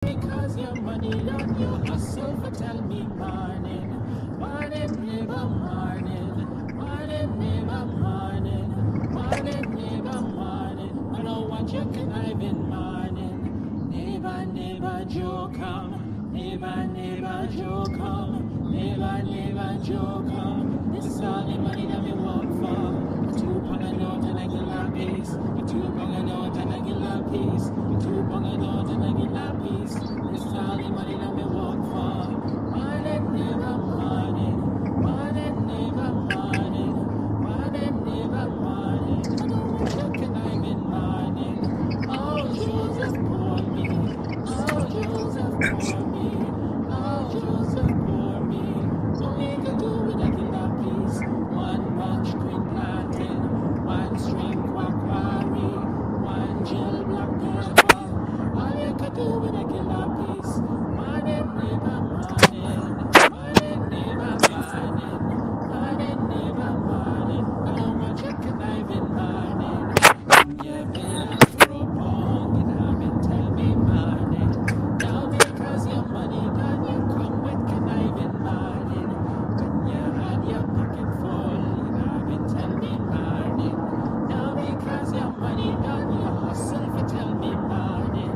Because your money done your hustle for tell me morning. Morning, neighbor, morning. Morning, neighbor, morning. Morning, neighbor, morning. I don't want your conniving morning. Neighbor, neighbor, Joe come. Neighbor, neighbor, Joe come. Neighbor, neighbor, Joe come. This is all the money that we work for. A 2 pound a note and a killer piece. A 2 pound a note and a killer piece. A 2 pound a note and a killer piece. This is all the money that we work for. Morning, neighbor, morning. Morning, neighbor, morning. Morning, neighbor, morning. I don't want your conniving morning. Oh, Joseph, pour me. Oh, Joseph, pour me. Oh, Joseph, pour me. So we can do with a killer piece. 1 bunch green plantain, 1 string quacquari, 1 gel black pepper. All you could do with a killer piece. Morning, neighbor, morning. Morning, neighbor, morning. Morning, neighbor, morning. I don't want your conniving morning. You've been out for a pong and I've been tell me morning. Now because your money done, you come with conniving morning. When you had your pocket full, and I've been tell me morning. Now because your money done, you hustle for tell me morning.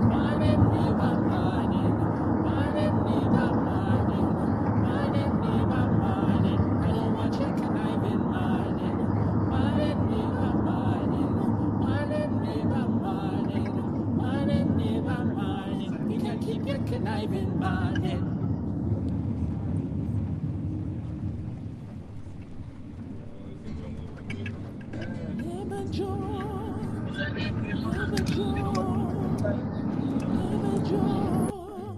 Morning, neighbor, morning. Morning, neighbor, morning. Morning, neighbor, morning. I don't want your conniving morning. Morning, neighbor, morning. Morning, neighbor, morning. Morning, neighbor, morning. You can keep your conniving morning. Neighbor Joe, neighbor Joe, neighbor Joe.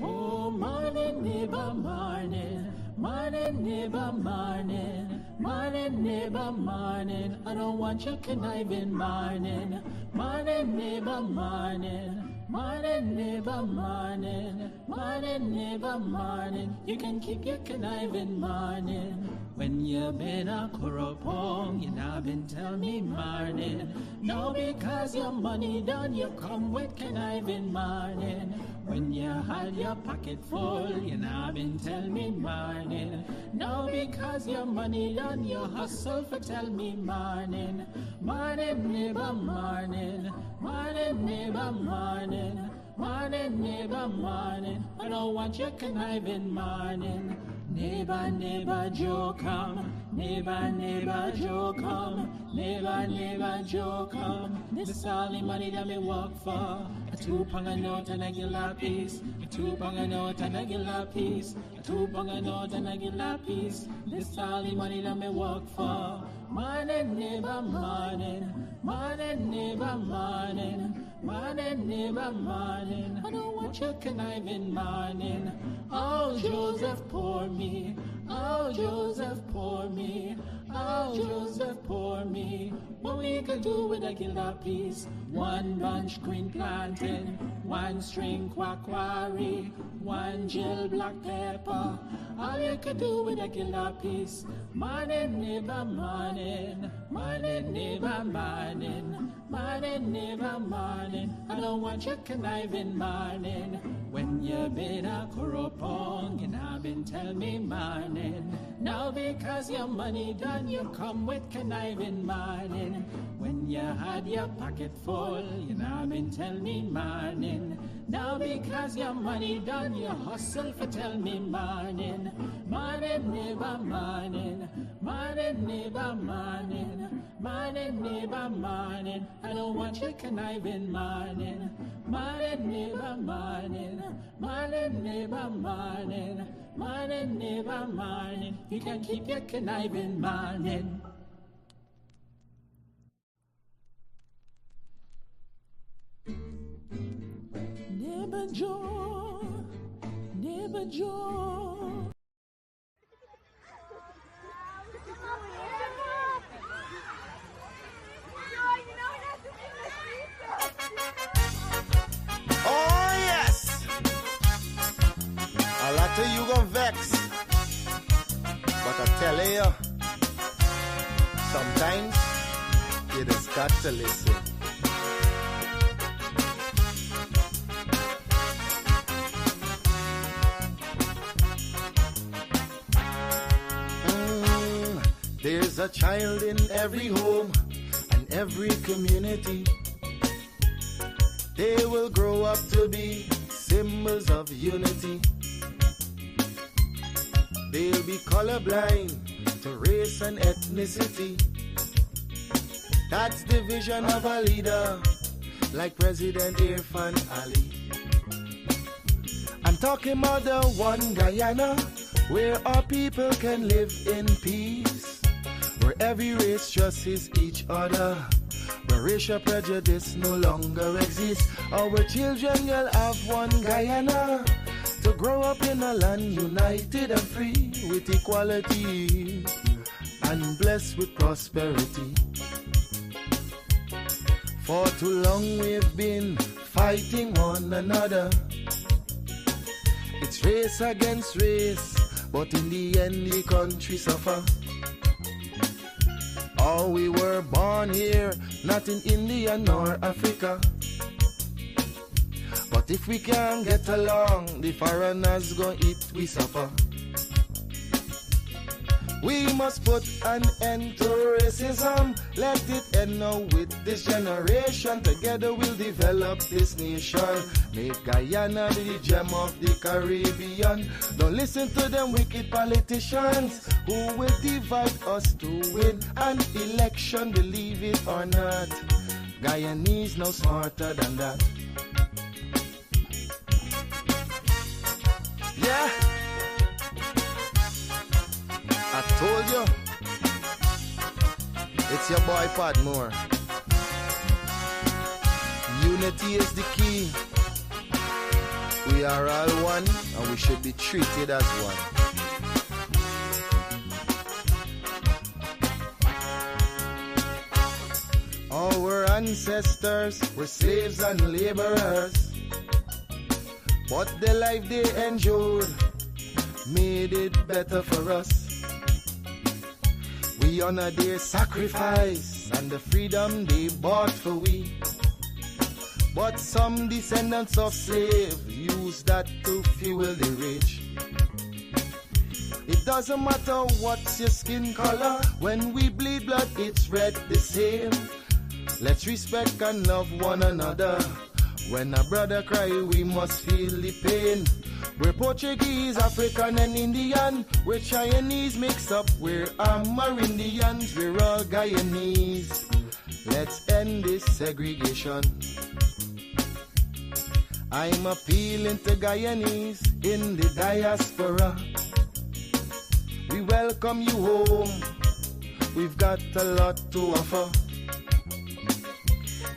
Oh, morning, neighbor, morning. Morning, neighbor, morning. Morning, neighbor, morning. I don't want your conniving morning. Morning, neighbor, morning. Morning, neighbor, morning. Morning, neighbor, morning. You can keep your conniving morning. When you been a corrupong, you not been tell me morning. No, because your money done, you come with conniving morning. When you had your pocket full, you not been tell me morning. No, because your money done, you hustle for tell me morning. Morning, neighbor, morning. Morning, neighbor, morning. Morning, neighbor, morning. I don't want your conniving morning. Neighbor, neighbor, Joe come. Neighbor, neighbor, Joe come. Neighbor, neighbor, Joe come. This is all the money that me work for. A 2 pound a note and a killer piece. A 2 pound a note and a killer piece. A 2 pound a note and a killer piece. This is all the money that me work for. Morning, neighbor, morning. Morning, neighbor, morning. Morning, neighbor, morning. I don't want your conniving morning. Oh, Joseph, pour me. Oh, Joseph, pour me. Oh, Joseph, pour me. What we could do with a killer piece? 1 bunch green plantain, 1 string quacquari, 1 gel black pepper. All you could do with a killer piece. Morning, neighbor, morning. Morning, neighbor, morning. Morning, neighbor, morning. I don't want your conniving morning. When you been a corrupong, and I've been tell me morning. Now because your money done, you come with conniving morning. When you had your pocket full, you know been tell me morning. Now because your money done, you hustle for tell me morning. Morning, neighbor, morning. Morning, neighbor, morning. Morning, neighbor, morning. I don't want your conniving morning. Morning, neighbor, morning. Morning, neighbor, morning. Morning, neighbor, morning. You can keep your conniving morning. Neighbor Joe, neighbor Joe. Oh yes, a lot of you gon' vex, but I tell you, sometimes you just got to listen. There's a child in every home and every community. They will grow up to be symbols of unity. They'll be colorblind to race and ethnicity. That's the vision of a leader like President Irfan Ali. I'm talking about the one Guyana where our people can live in peace, where every race trusts each other, where racial prejudice no longer exists. Our children will have one Guyana to grow up in a land united and free with equality and blessed with prosperity. For too long we've been fighting one another. It's race against race, but in the end the country suffer. Oh, we were born here, not in India nor Africa. But if we can't get along, the foreigners gon' eat we suffer. We must put an end to racism. Let it end now with this generation. Together we'll develop this nation. Make Guyana the gem of the Caribbean. Don't listen to them wicked politicians who will divide us to win an election. Believe it or not, Guyanese no smarter than that. Yeah, I told you, it's your boy Padmore. Unity is the key. We are all one and we should be treated as one. Our ancestors were slaves and laborers, but the life they endured made it better for us. We honor their sacrifice and the freedom they bought for we. But some descendants of slaves use that to fuel the rich. It doesn't matter what's your skin color, when we bleed blood it's red the same. Let's respect and love one another. When a brother cry we must feel the pain. We're Portuguese, African and Indian. We're Chinese mixed up, we're Amerindians. We're all Guyanese. Let's end this segregation. I'm appealing to Guyanese in the diaspora. We welcome you home. We've got a lot to offer.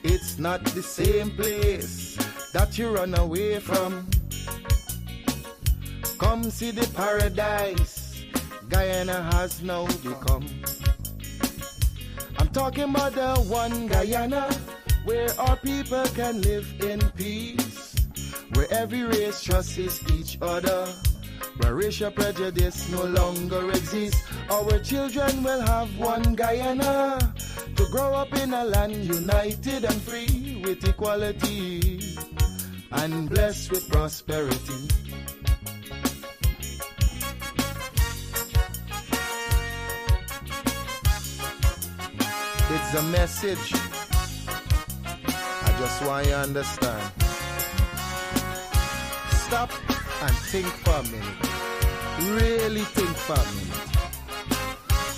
It's not the same place that you run away from. Come see the paradise Guyana has now become. I'm talking about the one Guyana where our people can live in peace, where every race trusts each other, where racial prejudice no longer exists. Our children will have one Guyana to grow up in a land united and free with equality and blessed with prosperity. It's a message. I just want you to understand. Stop and think for a minute. Really think for a minute.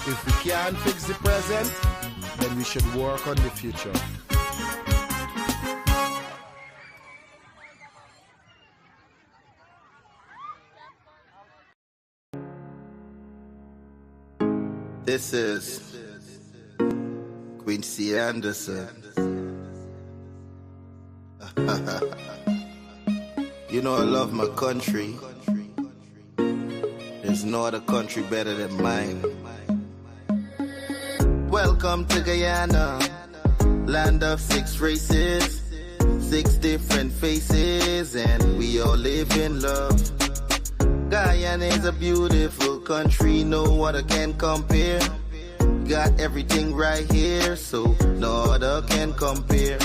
If we can't fix the present, then we should work on the future. This is Quincy Anderson. You know I love my country. There's no other country better than mine. Welcome to Guyana, land of 6 races, 6 different faces, and we all live in love. Guyana is a beautiful country, no other can compare. Got everything right here, so no other can compare.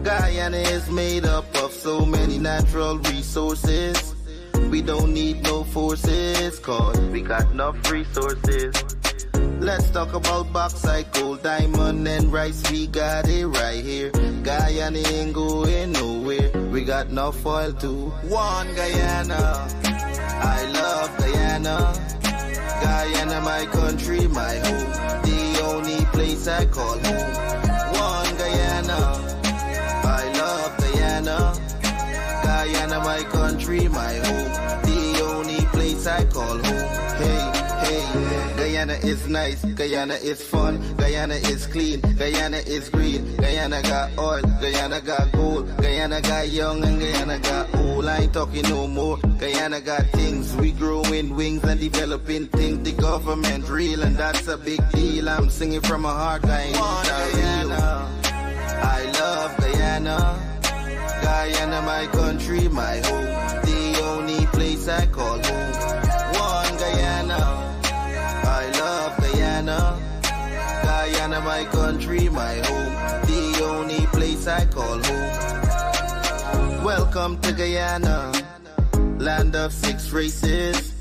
Guyana is made up of so many natural resources. We don't need no forces, cause we got enough resources. Let's talk about bauxite, gold, diamond, and rice. We got it right here. Guyana ain't going nowhere. We got enough oil too. One Guyana, I love Guyana. Guyana, my country, my home. The only place I call home. One Guyana, I love Guyana. Guyana, my country, my home. The only place I call home. Hey. Guyana is nice, Guyana is fun, Guyana is clean, Guyana is green, Guyana got oil, Guyana got gold, Guyana got young and Guyana got old. I ain't talking no more. Guyana got things, we growing wings and developing things. The government real and that's a big deal. I'm singing from my heart, Guyana. I love Guyana. Guyana, my country, my home. The only place I call home. One Guyana. I love Guyana. Guyana, my country, my home. The only place I call home. Welcome to Guyana, land of 6 races,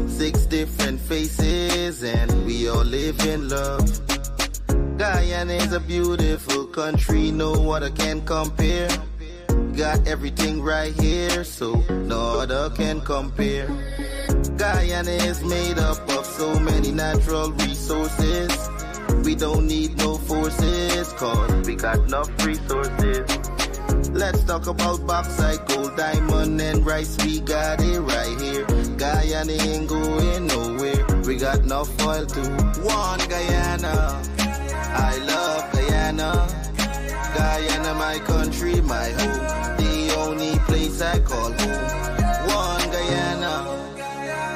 6 different faces, and we all live in love. Guyana is a beautiful country, no other can compare. Got everything right here, so no other can compare. Guyana is made up of so many natural resources. We don't need no forces, cause we got enough resources. Let's talk about bauxite, gold, diamond, and rice. We got it right here. Guyana ain't going nowhere. We got enough oil too. One Guyana, I love Guyana. Guyana, my country, my home. The only place I call home. One Guyana,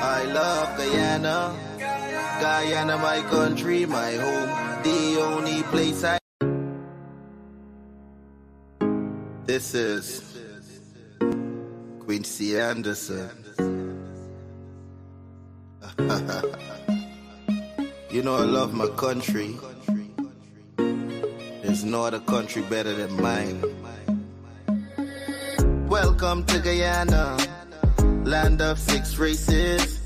I love Guyana. Guyana, my country, my home. The only place I... This is Quincy Anderson. You know I love my country. There's no other country better than mine. Welcome to Guyana, land of 6 races,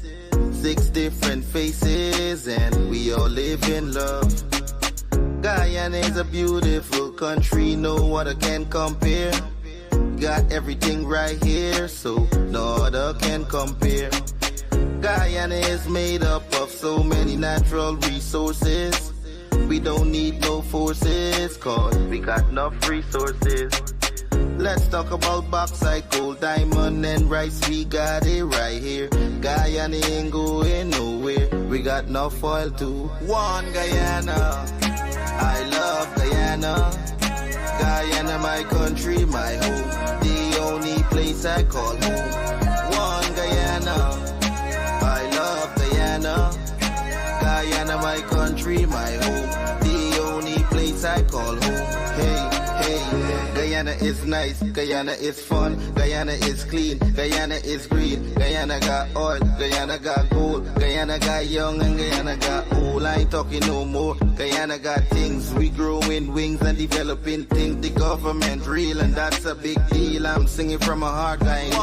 6 different faces, and we all live in love. Guyana is a beautiful country, no other can compare. Got everything right here, so no other can compare. Guyana is made up of so many natural resources. We don't need no forces, cause we got enough resources. Let's talk about bauxite, gold, diamond, and rice. We got it right here. Guyana ain't going nowhere. We got enough oil too. One Guyana, I love Guyana. Guyana, my country, my home. The only place I call home. One Guyana, I love Guyana. Guyana, my country, my home. The only place I call home. Hey. Guyana is nice, Guyana is fun, Guyana is clean, Guyana is green, Guyana got oil, Guyana got gold, Guyana got young and Guyana got old. I ain't talking no more. Guyana got things, we growing wings and developing things. The government real and that's a big deal. I'm singing from my heart, Guyana.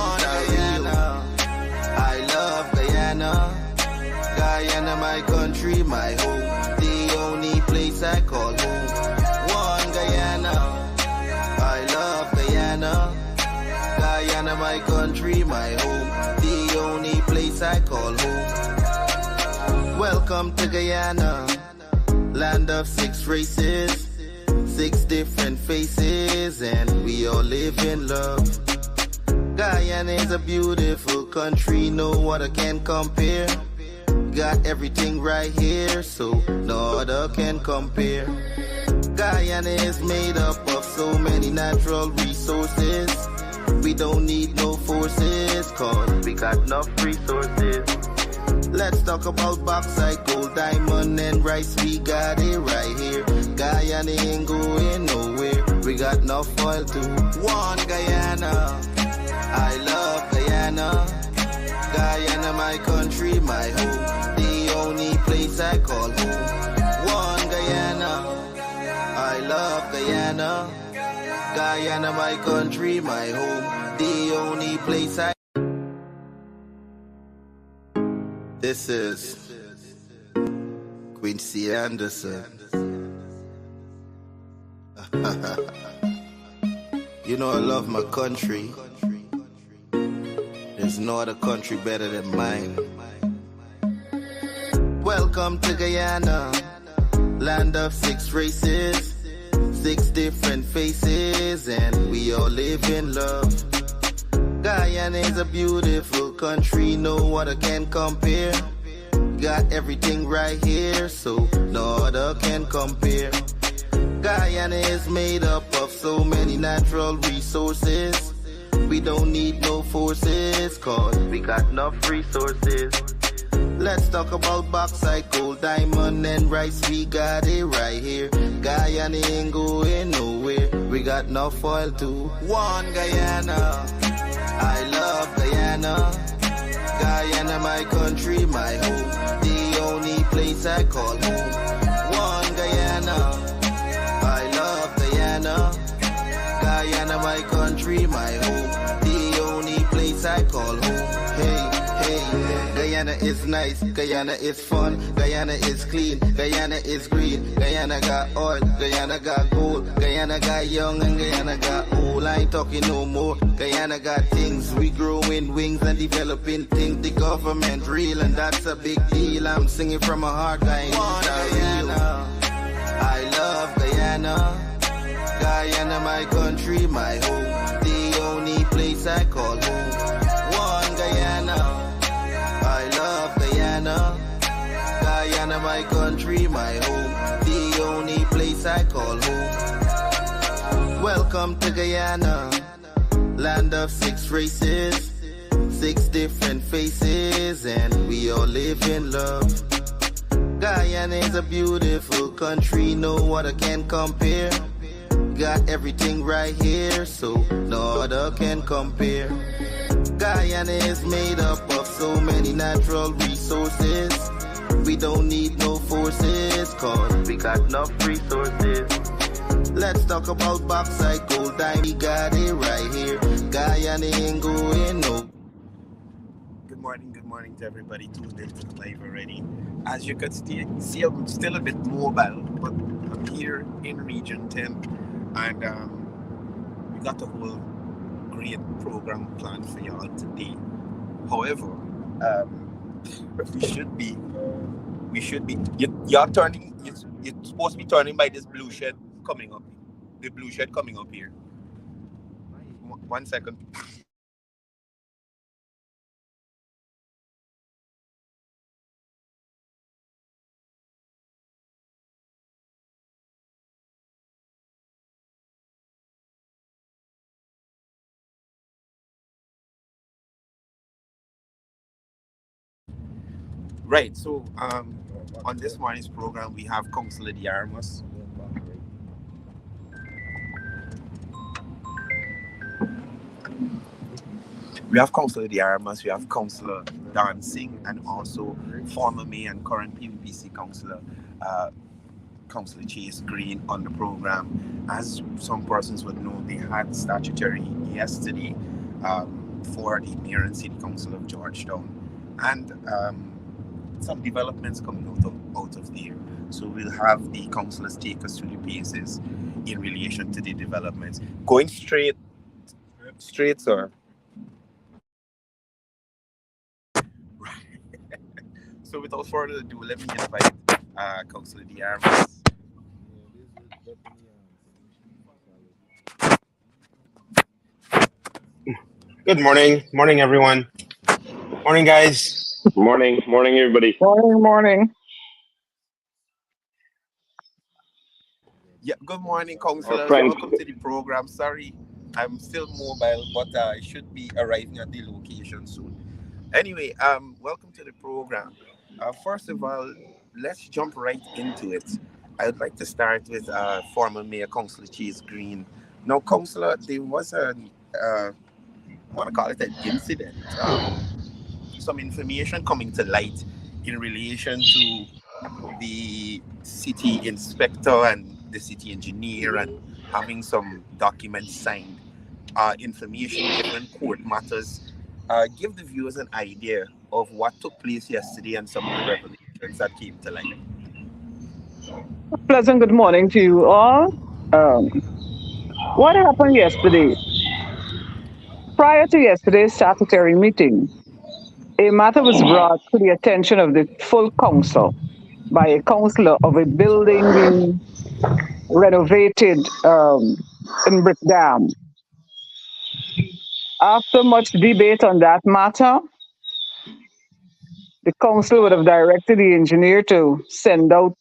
I love Guyana. Guyana, my country, my home. The only place I call home. One Guyana, I love Guyana. Guyana, my country, my home. The only place I call home. Welcome to Guyana, land of 6 races, 6 different faces, and we all live in love. Guyana is a beautiful country, no other can compare. Got everything right here, so no other can compare. Guyana is made up of so many natural resources. We don't need no forces, cause we got enough resources. Let's talk about bauxite, gold, diamond, and rice. We got it right here. Guyana ain't going nowhere. We got enough oil too. One Guyana, I love Guyana. Guyana, my country, my home. The only place I call home. One Guyana, I love Guyana. Guyana, my country, my home. The only place I... This is Quincy Anderson. You know I love my country. There's no other country better than mine. Welcome to Guyana, land of 6 races, 6 different faces, and we all live in love. Guyana is a beautiful country, no other can compare. Got everything right here, so no other can compare. Guyana is made up of so many natural resources. We don't need no forces, cause we got enough resources. Let's talk about bauxite, gold, diamond, and rice. We got it right here. Guyana ain't going nowhere. We got enough oil too. One Guyana, I love Guyana. Guyana, my country, my home. The only place I call home. One Guyana, I love Guyana. Guyana, my country, my home. The only place I call home. Hey, hey, Guyana is nice, Guyana is fun, Guyana is clean, Guyana is green, Guyana got oil, Guyana got gold, Guyana got young and Guyana got old. I ain't talking no more. Guyana got things, we growing wings and developing things. The government real and that's a big deal. I'm singing from my heart, Guyana. I love Guyana. Guyana, my country, my home. The only place I call home. One Guyana. I love Guyana. Guyana, my country, my home. The only place I call home. Welcome to Guyana, land of 6 races, 6 different faces, and we all live in love. Guyana is a beautiful country, no other can compare. Got everything right here, so no other can compare. Guyana is made up of so many natural resources. We don't need no forces, cause we got enough resources. Let's talk about bauxite, gold, diamond. We got it right here. Guyana ain't going no. Good morning to everybody tuned into the live already. As you can see, I'm still a bit mobile, but I'm here in Region 10, and we got a whole great program planned for y'all today. However, we should be. You're turning. You're supposed to be turning by this blue shed coming up. The blue shed coming up here. 1 second. Right. So on this morning's program, we have Councillor Diarmas. We have Councillor Diarmas, we have Councillor Dancing, and also former mayor and current PVPC councillor, Councillor Chase Green on the program. As some persons would know, they had statutory yesterday for the mayor and city council of Georgetown, and some developments coming out of there. So we'll have the councillors take us through the paces in relation to the developments. Going straight, sir. So without further ado, let me invite Councillor Diarmas. Good morning everyone. Morning guys. Morning everybody. Morning. Yeah, good morning, councillors. Welcome to the program. Sorry, I'm still mobile, but I should be arriving at the location soon. Anyway, welcome to the program. First of all, let's jump right into it. I would like to start with former Mayor Councillor Chase Green. Now, Councillor, there was I want to call it an incident. Some information coming to light in relation to the city inspector and the city engineer and having some documents signed, information given, court matters. Give the viewers an idea of what took place yesterday and some of the revelations that came to light. Pleasant good morning to you all. Um, what happened yesterday? Prior to yesterday's statutory meeting, a matter was brought to the attention of the full council by a councillor of a building being renovated in Brick Dam. After much debate on that matter, the council would have directed the engineer to send out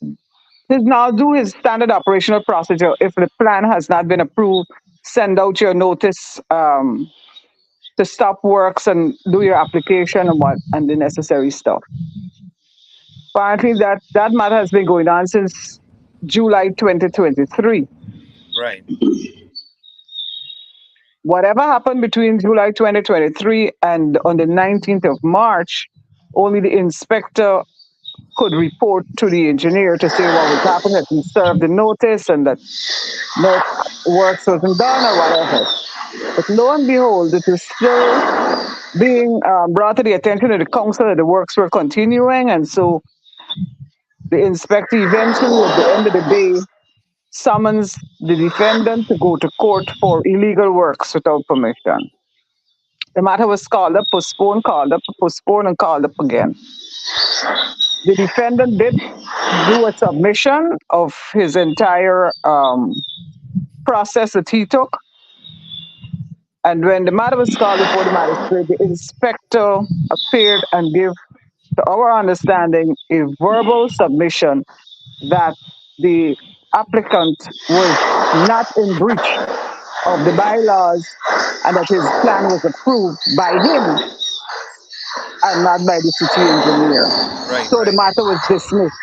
his now do his standard operational procedure. If the plan has not been approved, send out your notice to stop works and do your application and the necessary stuff. Apparently, that matter has been going on since July 2023. Right. Whatever happened between July 2023 and on the 19th of March, only the inspector could report to the engineer to say what was happening, that he served the notice and that no works wasn't done or whatever. But lo and behold, it was still being brought to the attention of the council that the works were continuing. And so the inspector eventually, at the end of the day, summons the defendant to go to court for illegal works without permission. The matter was called up, postponed, and called up again. The defendant did do a submission of his entire process that he took. And when the matter was called before the magistrate, the inspector appeared and gave, to our understanding, a verbal submission that the applicant was not in breach of the bylaws and that his plan was approved by him and not by the city engineer. Right. So the Right. matter was dismissed.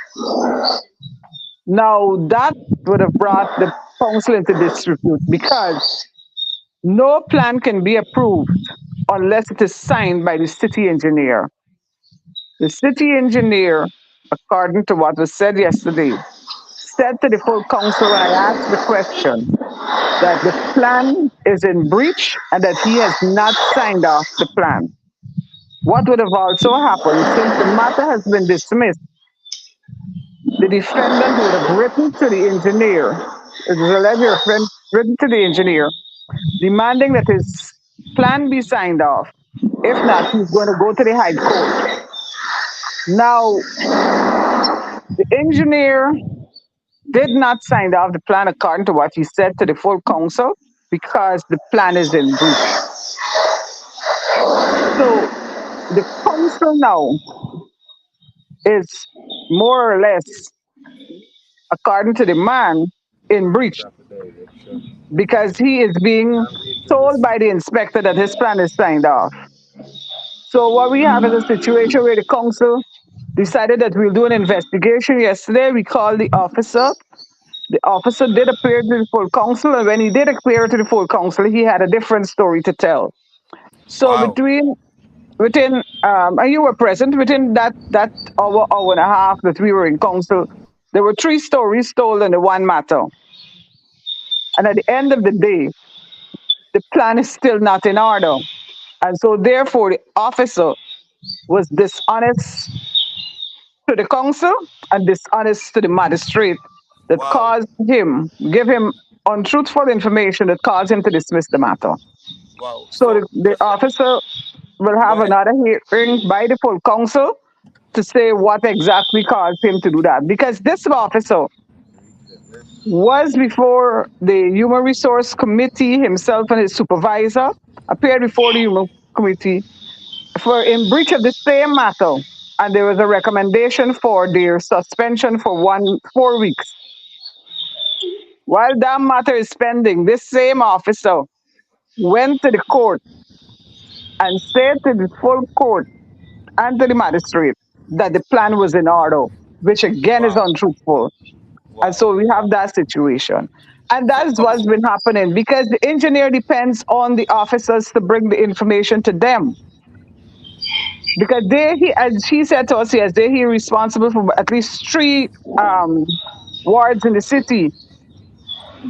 Now that would have brought the council into disrepute because no plan can be approved unless it is signed by the city engineer. The city engineer, according to what was said yesterday, said to the full council when I asked the question that the plan is in breach and that he has not signed off the plan. What would have also happened since the matter has been dismissed? The defendant would have written to the engineer, it was allegedly written to the engineer, demanding that his plan be signed off. If not, he's going to go to the High Court. Now, the engineer did not sign off the plan according to what he said to the full council because the plan is in breach. So the council now is more or less, according to the man, in breach because he is being told by the inspector that his plan is signed off. So what we have is a situation where the council decided that we'll do an investigation. Yesterday, we called the officer. The officer did appear to the full council, and when he did appear to the full council, he had a different story to tell. So Wow. within and you were present within that hour and a half that we were in council, there were 3 stories told in the one matter. And at the end of the day, the plan is still not in order. And so therefore the officer was dishonest to the council and dishonest to the magistrate that Wow. caused him, give him untruthful information that caused him to dismiss the matter. Wow. So So the just let me officer will go have ahead. another hearing by the full council to say what exactly caused him to do that. Because this officer was before the Human Resource Committee, himself and his supervisor appeared before the Human Committee for in breach of the same matter. And there was a recommendation for their suspension for 4 weeks. While that matter is pending, this same officer went to the court and said to the full court and to the magistrate that the plan was in order, which again is Wow. untruthful. And Wow. so we have Wow. that situation. And So that is what's been happening because the engineer depends on the officers to bring the information to them. Because as he said to us yesterday, he responsible for at least 3 wards in the city.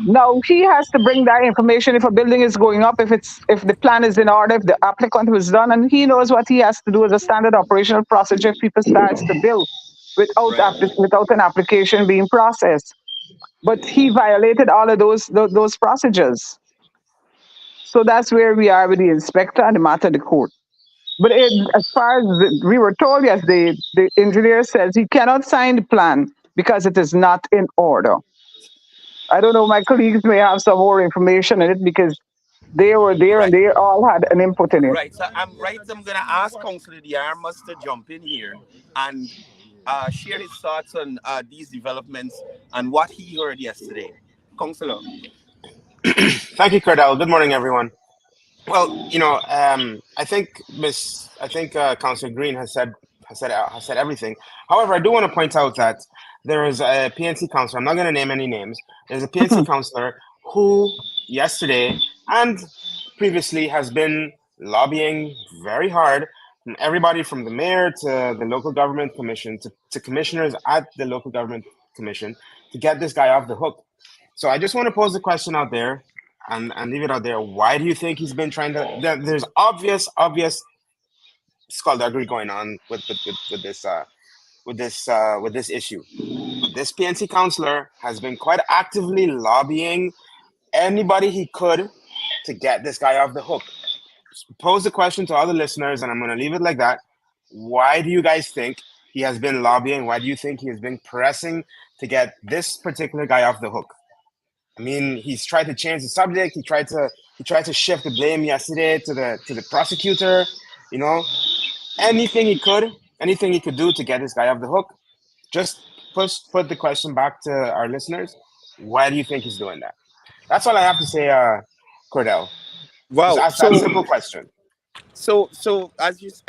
Now he has to bring that information if a building is going up, if the plan is in order, if the applicant was done, and he knows what he has to do as a standard operational procedure if people starts to build. Right. without an application being processed. But he violated all of those procedures. So that's where we are with the inspector and the matter of the court. But as far as we were told, yes, the engineer says he cannot sign the plan because it is not in order. I don't know, my colleagues may have some more information in it because they were there and Right. they all had an input in it. Right. So I'm gonna ask Councillor Diarmas to jump in here and share his thoughts on these developments and what he heard yesterday. Councillor. Thank you, Cardell. Good morning, everyone. Well, I think Councillor Green has said everything. However, I do want to point out that there is a PNC councillor. I'm not going to name any names. There's a PNC councillor who yesterday and previously has been lobbying very hard from everybody from the mayor to the local government commission to commissioners at the local government commission to get this guy off the hook. So I just want to pose the question out there and leave it out there. Why do you think he's been trying to? There's obvious skullduggery going on with this issue. But this PNC councillor has been quite actively lobbying anybody he could to get this guy off the hook. Pose the question to other listeners, and I'm going to leave it like that. Why do you guys think he has been lobbying? Why do you think he has been pressing to get this particular guy off the hook? I mean, he's tried to change the subject. He tried to shift the blame yesterday to the prosecutor. You know, anything he could do to get this guy off the hook. Just put the question back to our listeners. Why do you think he's doing that? That's all I have to say, Cordell. Wow. Just ask that simple question. So as you've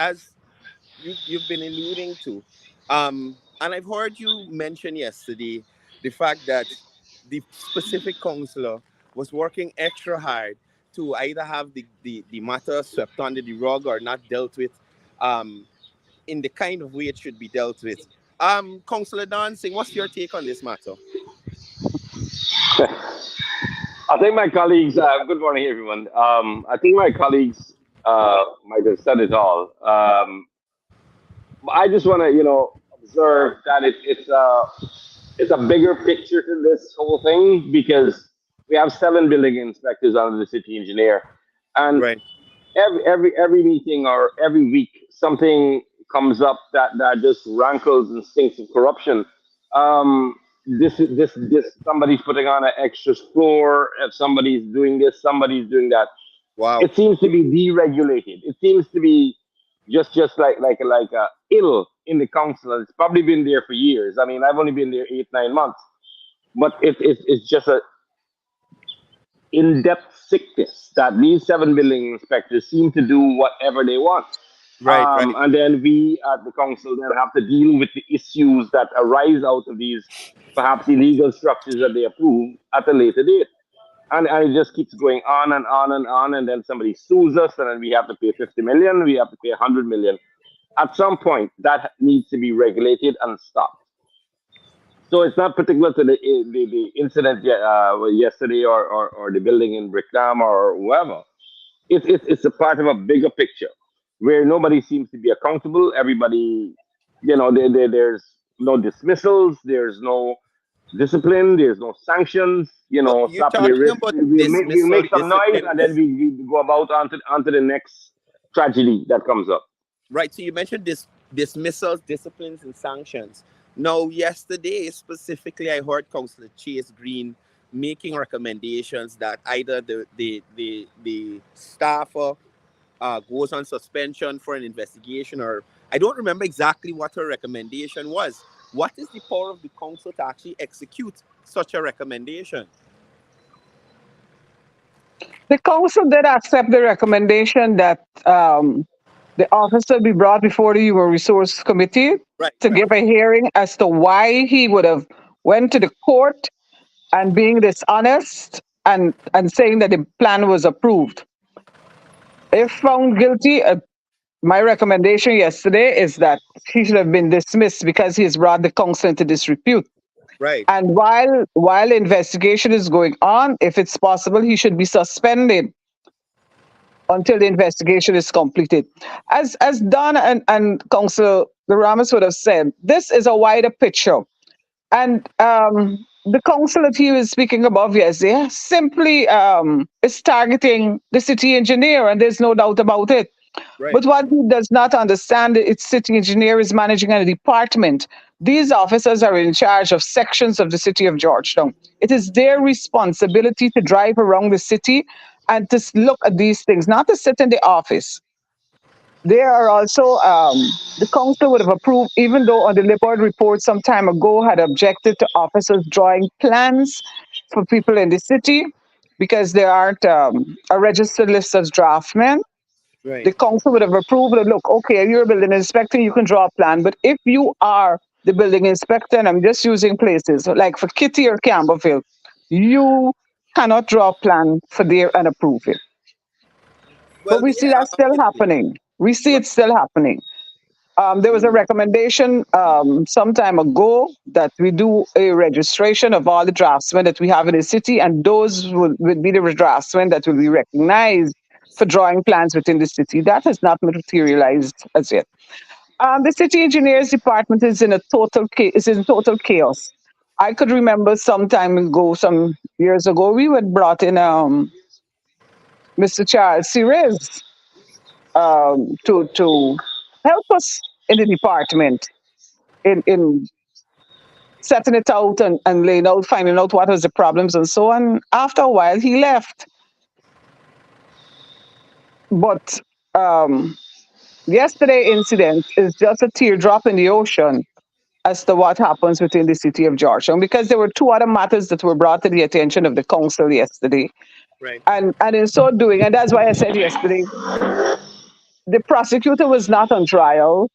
been alluding to, and I've heard you mention yesterday the fact that the specific counselor was working extra hard to either have the matter swept under the rug or not dealt with in the kind of way it should be dealt with. Councillor Dancing, what's your take on this matter? I think my colleagues, good morning, everyone. I think my colleagues might have said it all. I just want to, observe that it's a bigger picture to this whole thing because we have 7 building inspectors under the city engineer, and Right. every meeting or every week something comes up that just rankles and stinks of corruption. This somebody's putting on an extra floor. If somebody's doing this, somebody's doing that. Wow. It seems to be deregulated. It seems to be just like ill in the council. It's probably been there for years. I mean, I've only been there 8-9 months, but it's just a in-depth sickness that these 7 building inspectors seem to do whatever they want. Right. And then we at the council then have to deal with the issues that arise out of these perhaps illegal structures that they approve at a later date. And it just keeps going on and on and on. And then somebody sues us, and then we have to pay 50 million, we have to pay 100 million. At some point, that needs to be regulated and stopped. So it's not particular to the incident yesterday or the building in Brickdam or whoever. It's a part of a bigger picture where nobody seems to be accountable. Everybody, there's no dismissals, there's no discipline, there's no sanctions. You're Slap the talking wrist. about We make some noise discipline. and then we go about onto the next tragedy that comes up. Right. So you mentioned dismissals, disciplines, and sanctions. Now, yesterday specifically, I heard Councillor Chase Green making recommendations that either the staffer goes on suspension for an investigation, or I don't remember exactly what her recommendation was. What is the power of the council to actually execute such a recommendation? The council did accept the recommendation that the officer be brought before the Human Resource Committee to give a hearing as to why he would have went to the court and being dishonest and saying that the plan was approved. If found guilty, my recommendation yesterday is that he should have been dismissed because he has brought the council into disrepute. Right. And while investigation is going on, if it's possible, he should be suspended until the investigation is completed. As Don and Council the Ramos would have said, this is a wider picture. And the council that he was speaking above yesterday simply is targeting the city engineer, and there's no doubt about it. Right. But what he does not understand, its city engineer is managing a department. These officers are in charge of sections of the city of Georgetown. It is their responsibility to drive around the city and to look at these things, not to sit in the office. There are also, the council would have approved, even though on the Libard report some time ago had objected to officers drawing plans for people in the city because there aren't a registered list as draftsmen. Right. The council would have approved it. Look, okay, you're a building inspector, you can draw a plan. But if you are the building inspector, and I'm just using places like for Kitty or Campbellville, you cannot draw a plan for there and approve it. But Well, we see there that still it is. happening. We see Right. it still happening. There was a Mm, recommendation some time ago that we do a registration of all the draftsmen that we have in the city, and those will be the draftsmen that will be recognized for drawing plans within the city. That has not materialized as yet. The city engineers department is in a is in total chaos. I could remember some time ago, some years ago, we had brought in Mr. Charles Series to help us in the department in setting it out and laying out, finding out what was the problems and so on. After a while, he left. But um, yesterday incident is just a teardrop in the ocean as to what happens within the city of Georgetown, because there were two other matters that were brought to the attention of the council yesterday. right. And in so doing, and that's why I said yesterday, the prosecutor was not on trial.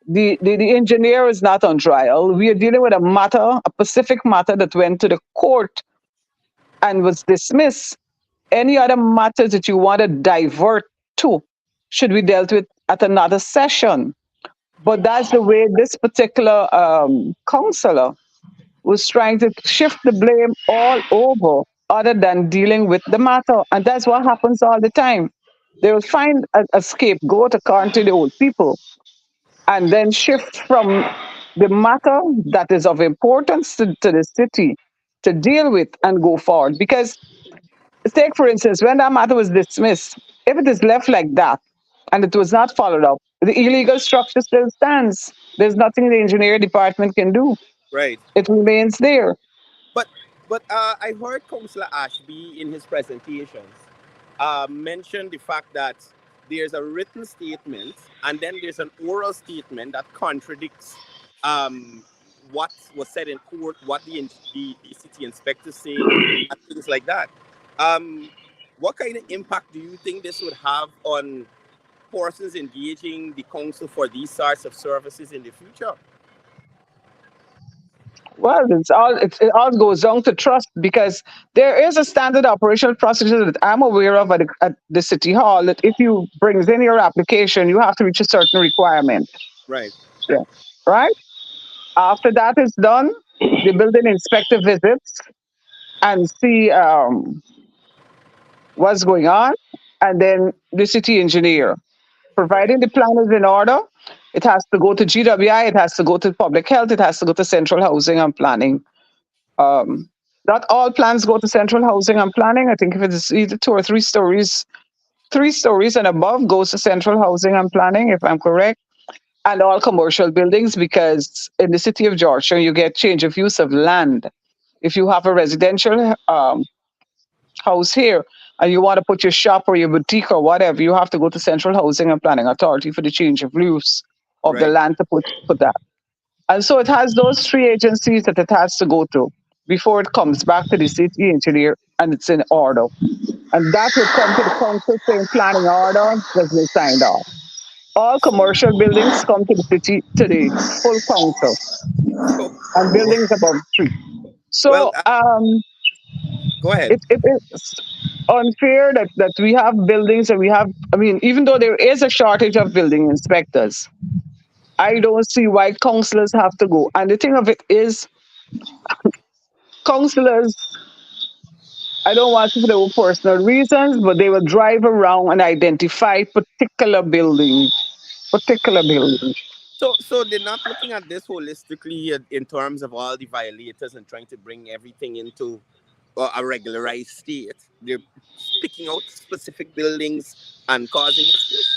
The engineer is not on trial. We are dealing with a matter, a specific matter that went to the court and was dismissed. Any other matters that you want to divert to should be dealt with at another session. But that's the way this particular counselor was trying to shift the blame all over other than dealing with the matter. And that's what happens all the time. They will find a scapegoat according to the old people and then shift from the matter that is of importance to the city to deal with and go forward. Because take, for instance, when that matter was dismissed, if it is left like that and it was not followed up, the illegal structure still stands. There's nothing the engineering department can do. Right. It remains there. But I heard Councillor Ashby in his presentations mention the fact that there's a written statement and then there's an oral statement that contradicts what was said in court, what the city inspector saying, and things like that. Um, what kind of impact do you think this would have on persons engaging the council for these sorts of services in the future? Well, it all goes down to trust, because there is a standard operational procedure that I'm aware of at the city hall, that if you brings in your application, you have to reach a certain requirement. Right. Yeah. Right? After that is done, the building inspector visits and see what's going on, and then the city engineer, Right. providing the plan is in order, it has to go to GWI, it has to go to public health, it has to go to central housing and planning. Um, Not all plans go to central housing and planning. I think if it's either 2 or 3 stories, 3 stories and above goes to central housing and planning, if I'm correct, and all commercial buildings, because in the city of Georgia, you get change of use of land. If you have a residential house here and you want to put your shop or your boutique or whatever, you have to go to Central Housing and Planning Authority for the change of use of the Right. land to put that. And so it has those three agencies that it has to go to before it comes back to the city engineer and it's in order. And that would come to the council saying planning order has been signed off. All commercial buildings come to the city, to the full council, So, and buildings above three. well, So go ahead. it is unfair that we have buildings and we have, I mean, even though there is a shortage of building inspectors, I don't see why councillors have to go. And the thing of it is, councillors I don't want to say for personal reasons, but they will drive around and identify particular buildings. So they're not looking at this holistically in terms of all the violators and trying to bring everything into a regularized state. They're picking out specific buildings and causing issues.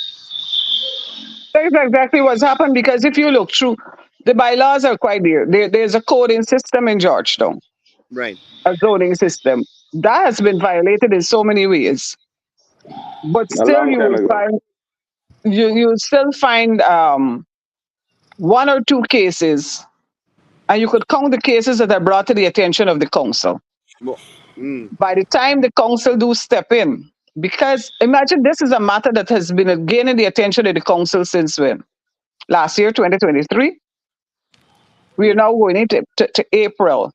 That's exactly what's happened because if you look through, the bylaws are quite there. There's a coding system in Georgetown, Right. a zoning system that has been violated in so many ways. But A still, long time ago. you still find one or two cases, and you could count the cases that are brought to the attention of the council. Well, mm, By the time the council do step in, because imagine this is a matter that has been gaining the attention of the council since when? Last year, 2023. We are mm, now going into to April.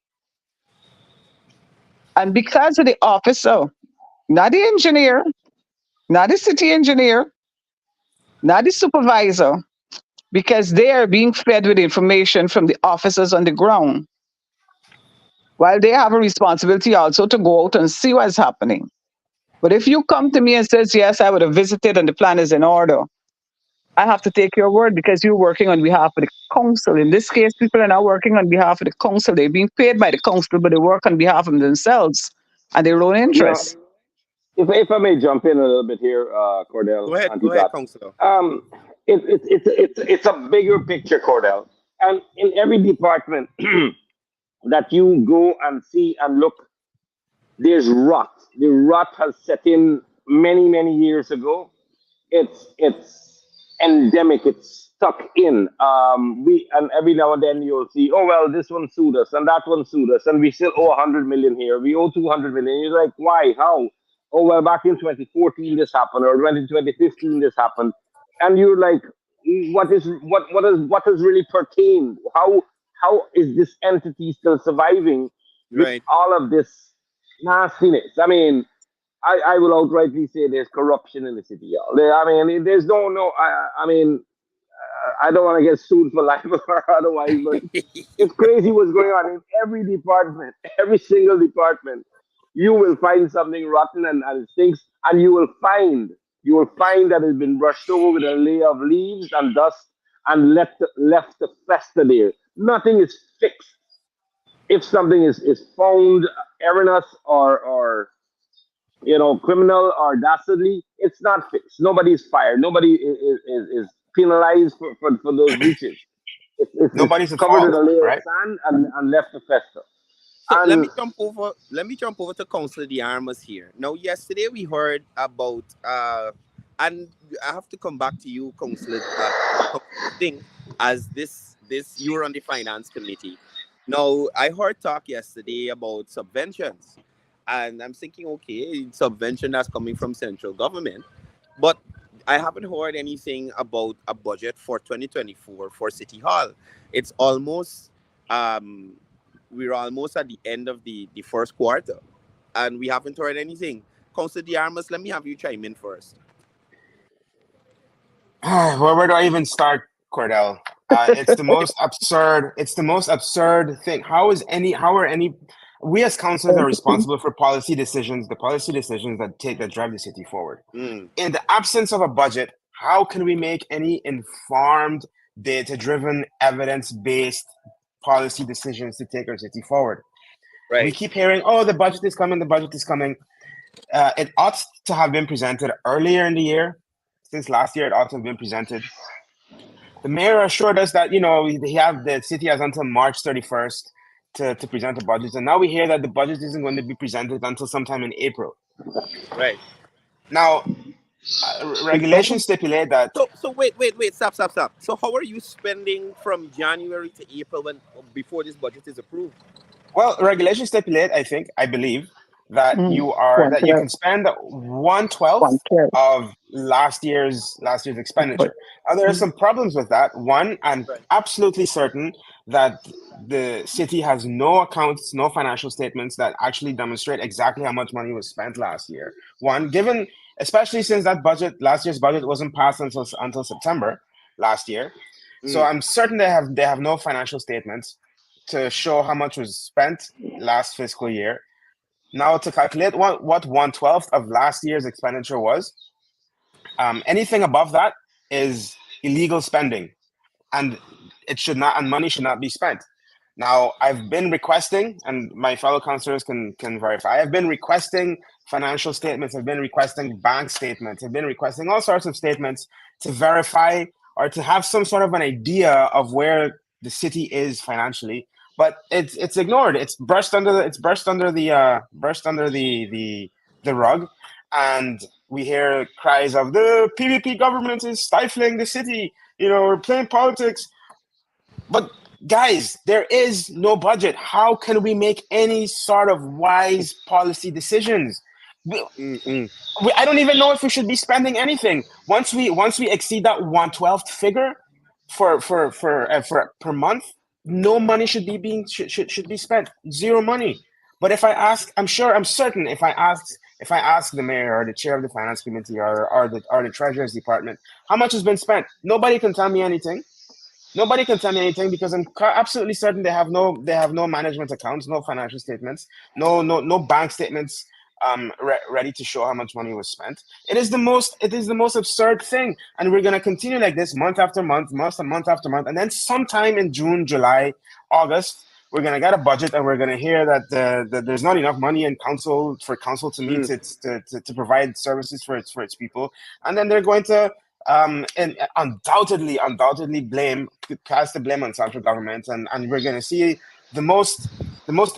And because of the officer, not the engineer, not the city engineer, not the supervisor, because they are being fed with information from the officers on the ground, while they have a responsibility also to go out and see what's happening. But if you come to me and says, yes, I would have visited and the plan is in order, I have to take your word because you're working on behalf of the council. In this case, people are not working on behalf of the council. They're being paid by the council, but they work on behalf of themselves and their own You know, interests. if I may jump in a little bit here, Cordell, go ahead, Antipat, Counselor. um, it's a bigger picture, Cordell, and in every department that you go and see and look, there's rot. The rot has set in many years ago. It's endemic. It's stuck in. We and every now and then you'll see, oh well, this one sued us and that one sued us, and we still owe 100 million here. We owe 200 million. You're like, why? How? Oh well, back in 2014 this happened, or when in 2015 this happened, and you're like, what has really pertained? How is this entity still surviving with Right. all of this nastiness? I mean, I will outrightly say there's corruption in the city, y'all. I mean, there's no. I mean, I don't want to get sued for libel or otherwise, but it's crazy what's going on in every department, every single department. You will find something rotten and it stinks, and you will find that it's been brushed over with a layer of leaves and dust and left to fester there. Nothing is fixed. If something is found erroneous or criminal or dastardly, it's not fixed. Nobody's fired. Nobody is penalized for those breaches. It's Nobody's at covered with fault, a layer of right? sand and left to fester. So And let me jump over to Council the Armas here. Now, yesterday we heard about and I have to come back to you, Council thing, as this you're on the finance committee. Now, I heard talk yesterday about subventions, and I'm thinking, okay, subvention that's coming from central government, but I haven't heard anything about a budget for 2024 for City Hall. It's almost um we're almost at the end of the first quarter, and we haven't heard anything. Council Diarmas, let me have you chime in first. Well, where do I even start, Cordell? It's the most absurd. It's the most absurd thing. How are any? We as councils are responsible for policy decisions, the policy decisions that drive the city forward. Mm, In the absence of a budget, how can we make any informed, data-driven, evidence-based policy decisions to take our city forward? We right. keep hearing, "Oh, the budget is coming. The budget is coming." It ought to have been presented earlier in the year. Since last year, it ought to have been presented. The mayor assured us that the city has until March 31st to present the budget, and now we hear that the budget isn't going to be presented until sometime in April. Right. Now, regulations stipulate that. So wait, stop. So how are you spending from January to April when before this budget is approved? Well, regulations stipulate, I believe, that Mm. you can spend 1/12 1/12. of last year's But expenditure. Now there are some problems with that. One, I'm Right. absolutely certain that the city has no accounts, no financial statements that actually demonstrate exactly how much money was spent last year. One, given especially since last year's budget wasn't passed until September last year. So Mm, I'm certain they have no financial statements to show how much was spent last fiscal year. Now, to calculate what 1/12th of last year's expenditure was, anything above that is illegal spending, and it should not, and money should not be spent. Now, I've been requesting, and my fellow councillors can verify, I've been requesting financial statements, I've been requesting bank statements, I've been requesting all sorts of statements to verify or to have some sort of an idea of where the city is financially. But it's ignored. It's brushed under the rug, and we hear cries of the PVP government is stifling the city. We're playing politics. But guys, there is no budget. How can we make any sort of wise policy decisions? I don't even know if we should be spending anything. Once we exceed that 1/12th figure for per month, no money should be spent. Zero money. But if I ask, I'm certain if I ask the mayor or the chair of the finance committee or the treasurer's department how much has been spent, nobody can tell me anything. Nobody can tell me anything because I'm absolutely certain they have no management accounts, no financial statements, no bank statements ready to show how much money was spent. It is the most absurd thing, and we're gonna continue like this month after month, month after month, and then sometime in June, July, August, we're gonna get a budget, and we're gonna hear that there's not enough money in council to meet to provide services for its people, and then they're going to and undoubtedly cast the blame on central government, and we're going to see the most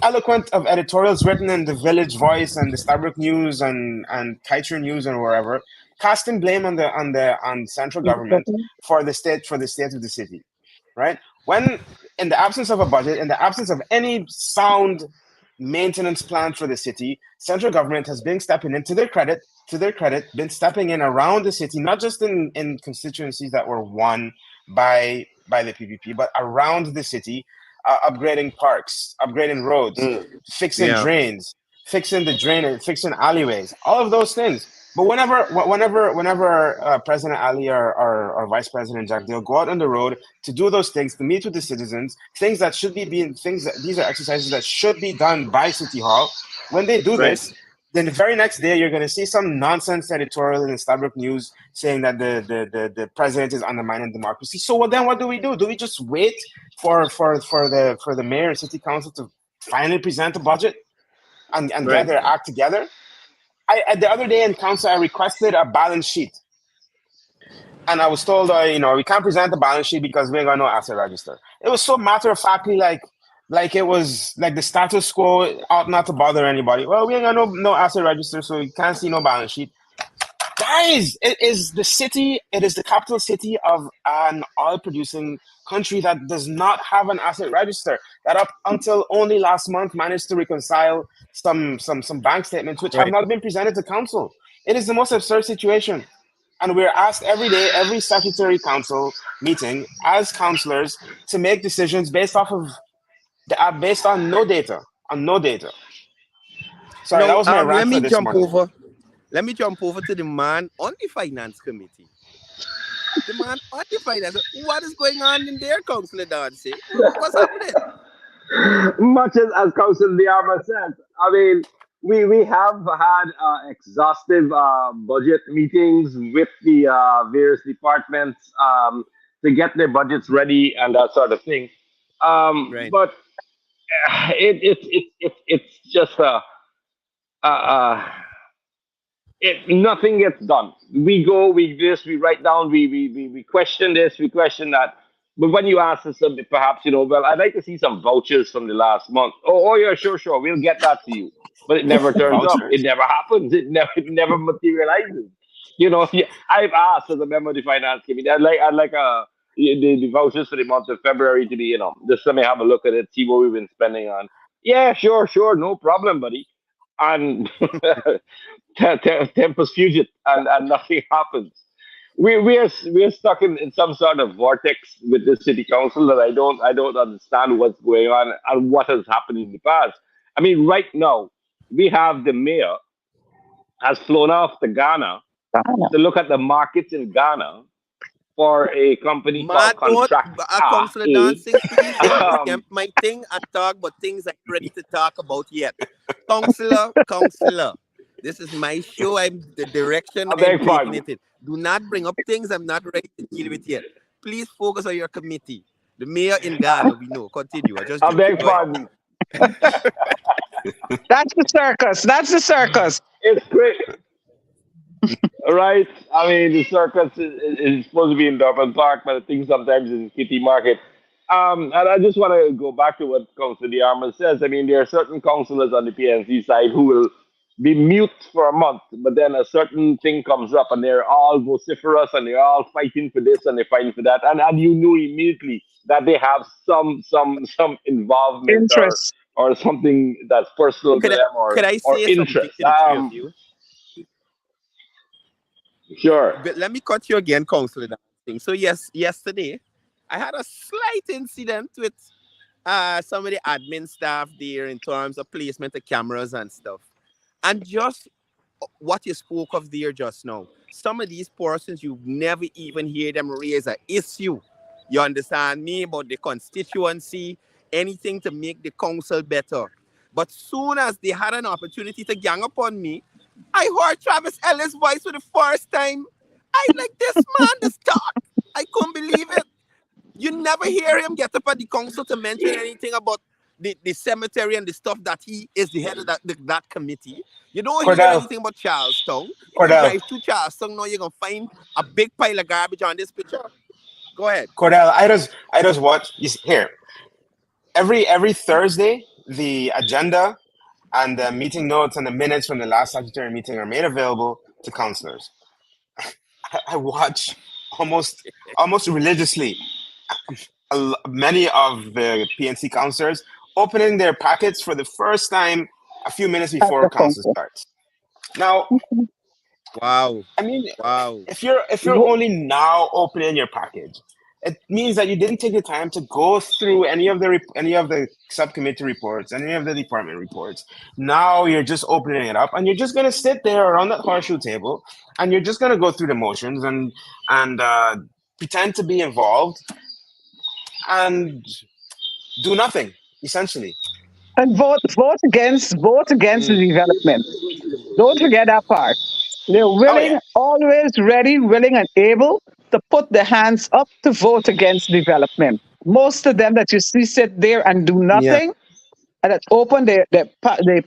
eloquent of editorials written in the Village Voice and the Stabrook News and Kaiser News and wherever, casting blame on central government for the state of the city, right? When in the absence of a budget, in the absence of any sound maintenance plan for the city, central government has been stepping in to their credit, been stepping in around the city, not just in constituencies that were won by the PPP, but around the city, upgrading parks, upgrading roads, fixing drains, fixing the drainage, fixing alleyways, all of those things. But whenever President Ali or Vice President Jack Dale go out on the road to do those things, to meet with the citizens, these are exercises that should be done by City Hall. When they do this, then the very next day you're going to see some nonsense editorial in Stabrook News saying that the president is undermining democracy. So then what do we do? Do we just wait for the mayor and city council to finally present a budget and get their act together? The other day in council, I requested a balance sheet. And I was told, we can't present the balance sheet because we ain't got no asset register. It was so matter-of-factly like it was like the status quo ought not to bother anybody. Well, we ain't got no asset register, so you can't see no balance sheet. Guys, it is the capital city of an oil-producing country that does not have an asset register, that up until only last month managed to reconcile some bank statements which have not been presented to council. It is the most absurd situation. And we're asked every day, every statutory council meeting, as councillors, to make decisions based on no data. Sorry, that was my rant for this morning. Let me jump over to the man on the finance committee. The man on the finance. What is going on in their council, Dancy? What's happening? Much as Council Diarma said, I mean, we have had exhaustive budget meetings with the various departments to get their budgets ready and that sort of thing. But it's just nothing gets done. We go, we write down, we question this, we question that. But when you ask us, perhaps, well, I'd like to see some vouchers from the last month. Oh yeah, sure, we'll get that to you. But it never turns up. It never happens. It never materializes. I've asked as a member of the finance committee, I'd like the vouchers for the month of February to be, just let me have a look at it, see what we've been spending on. Yeah, sure, no problem, buddy. And tempus fugit, and nothing happens. We're stuck in some sort of vortex with the city council that I don't understand what's going on and what has happened in the past. I mean, right now we have the mayor has flown off to Ghana to look at the markets in Ghana for a company Man, called don't Contract Councillor A. Dancing, please don't Um, preempt my thing and talk about things I'm ready to talk about yet. Councillor, this is my show. I'm the direction I I'm beg taking pardon. it in. Do not bring up things I'm not ready to deal with yet. Please focus on your committee. The mayor in Ghana, we know. Continue. I just I joking. beg Go ahead. pardon. That's the circus. That's the circus. It's great. Right? I mean, the circus is supposed to be in Durban Park, but I think sometimes it's in Kitty Market. And I just want to go back to what Councillor Diarma says. I mean, there are certain councillors on the PNC side who will be mute for a month, but then a certain thing comes up and they're all vociferous and they're all fighting for this and they're fighting for that. And you know immediately that they have some involvement Interest. or something that's personal to Could I, them could I or say something interest. to the three of you? Sure. But let me cut you again, Councillor Dancing. So yes, yesterday I had a slight incident with some of the admin staff there in terms of placement of cameras and stuff. And just what you spoke of there just now, some of these persons you never even hear them raise an issue. You understand me about the constituency, anything to make the council better. But soon as they had an opportunity to gang up on me, I heard Travis Ellis' voice for the first time. I like this man, this talk. I couldn't believe it. You never hear him get up at the council to mention anything about the cemetery and the stuff that he is the head of that committee. You don't hear Cordell, anything about Charlestown. If you Cordell, drive to Charlestown now, you're gonna find a big pile of garbage on this picture. Go ahead. Cordell. I just watch. Here, every Thursday, the agenda and the meeting notes and the minutes from the last statutory meeting are made available to councillors. I watch almost religiously many of the PNC councillors opening their packets for the first time a few minutes At before the council council. starts. Now, Wow. I mean, Wow. if you're only now opening your package, it means that you didn't take the time to go through any of the subcommittee reports, any of the department reports. Now you're just opening it up, and you're just gonna sit there around that horseshoe table, and you're just gonna go through the motions and pretend to be involved and do nothing essentially. And vote against the Mm. development. Don't forget that part. They're Oh yeah, willing, always ready, willing, and able to put their hands up to vote against development. Most of them that you see sit there and do Yeah. nothing and that open their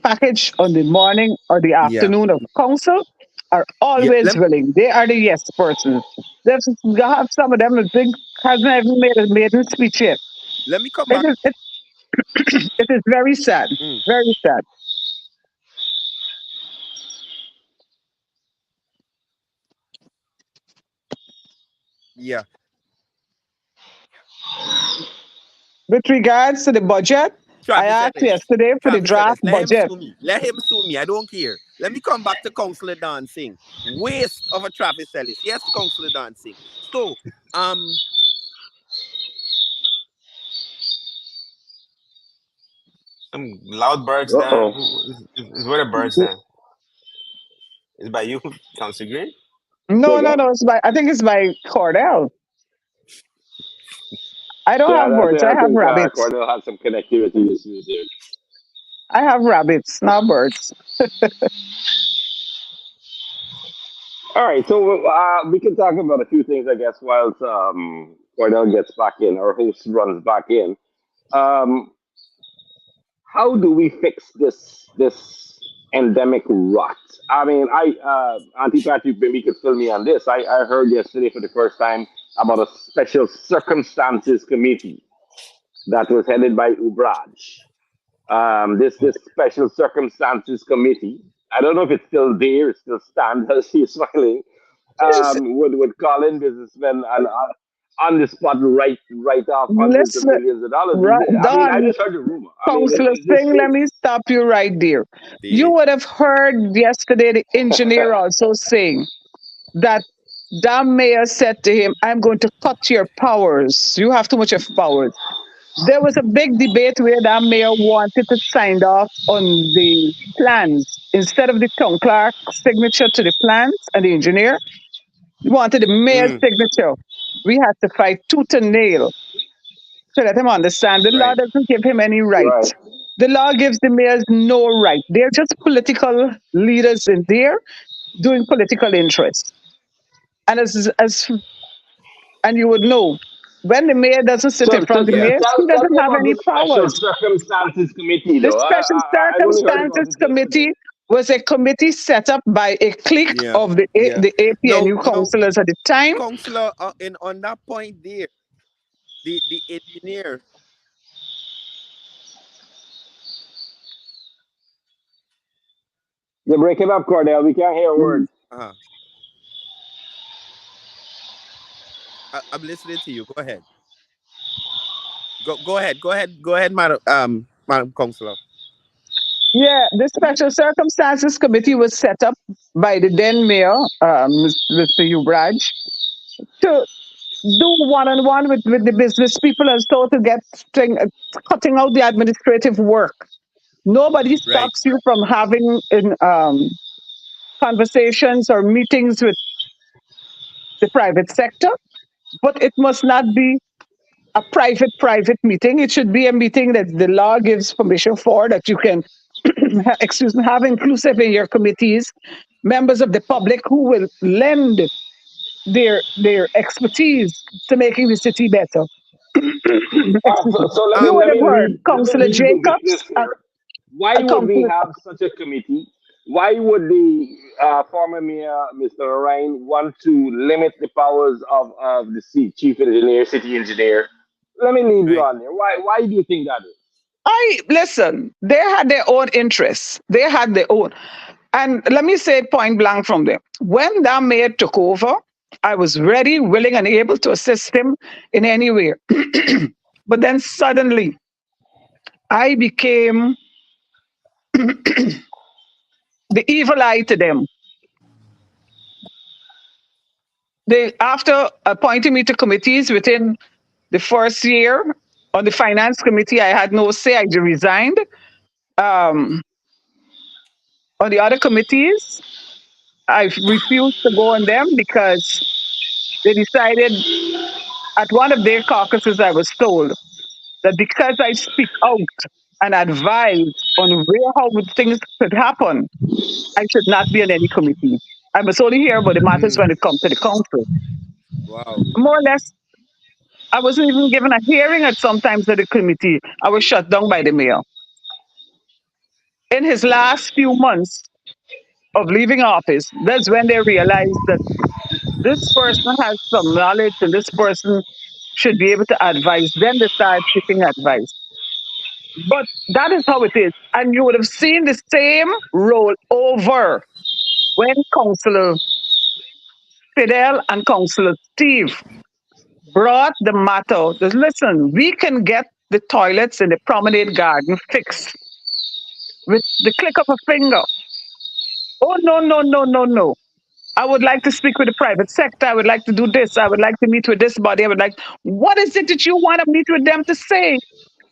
package on the morning or the Yeah. afternoon of council are Yeah. always willing. They are the yes persons. You have some of them that think hasn't even made a maiden speech yet. Let me come It back. is, it, it is very sad. Mm. Very sad. Yeah. With regards to the budget, I Travis asked Ellis. yesterday for the Travis Ellis. draft Let him budget. sue me. Let him sue me. I don't care. Let me come back to Councillor Dancing. Waste of a Travis Ellis. Yes, Councillor Dancing. So, some loud birds Uh there. oh. Is where the birds there? Is it by you, Council Green? No, Take no, it. no. I think it's by Cordell. I don't Yeah, have birds. I I have think rabbits. Cornell has some connectivity issues there. I have rabbits, not birds. All right, so we can talk about a few things, I guess, whilst Cornell gets back in, our host runs back in. Um, how do we fix this endemic rot? I mean, Auntie Patrick, maybe you could fill me on this. I heard yesterday for the first time about a special circumstances committee that was headed by Ubraj. This special circumstances committee. I don't know if it's still there, it still stands as he's smiling. Listen, Would call in businessmen and on the spot write off hundreds of listen, millions of dollars. I mean, I Don, just heard the rumor. I mean, Councillor is this Singh, let true? me stop you right there. You the would have heard yesterday the engineer also saying that Dam Mayor said to him, I'm going to cut your powers. You have too much of powers. There was a big debate where the mayor wanted to sign off on the plans. Instead of the town clerk's signature to the plans and the engineer, he wanted the mayor's mm, signature. We had to fight tooth and nail to let him understand the law Right. doesn't give him any right. Right. The law gives the mayors no right. They're just political leaders in there doing political interests. And as and you would know when the mayor doesn't sit in So front of the Yeah. mayors, he tell doesn't me have about any the special powers. circumstances committee, The though. Special I only heard about Circumstances it yesterday. Committee was a committee set up by a clique Yeah. of Yeah. the No, APNU no, councillors at the time. counselor, in on that point there, the engineer. You're breaking up, Cordell. We can't hear a word. Uh, I'm listening to you. Go ahead. Go ahead, madam. Madam counselor. Yeah, the Special Circumstances Committee was set up by the then mayor, Mr. Ubraj, to do one-on-one with the business people and so to get cutting out the administrative work. Nobody Right. stops you from having conversations or meetings with the private sector, but it must not be a private meeting. It should be a meeting that the law gives permission for, that you can, excuse me, have inclusive in your committees, members of the public who will lend their expertise to making the city better. Excuse me. So You Um. would have heard let me Councillor read the witness Jacobs here. Why and would we Councillor. have such a committee? Why would the former mayor, Mr. Ryan, want to limit the powers of the chief engineer, city engineer? Let me leave you Right. on there. Why do you think that is? I listen. They had their own interests. They had their own, and let me say point blank from them. When that mayor took over, I was ready, willing, and able to assist him in any way. But then suddenly, I became the evil eye to them. They, after appointing me to committees within the first year on the finance committee, I had no say. I resigned. Um, on the other committees, I refused to go on them because they decided at one of their caucuses, I was told that because I speak out and advise on where how would things could happen, I should not be on any committee. I must only hear about the matters when it comes to the council. Wow. More or less, I wasn't even given a hearing at sometimes at the committee. I was shut down by the mayor. In his last few months of leaving office, that's when they realized that this person has some knowledge and this person should be able to advise. Then they start seeking advice. But that is how it is. And you would have seen the same roll over when Councillor Fidel and Councillor Steve brought the matter. That, listen, we can get the toilets in the promenade garden fixed with the click of a finger. Oh, no, no, no, no, no. I would like to speak with the private sector. I would like to do this. I would like to meet with this body. I would like, what is it that you want to meet with them to say?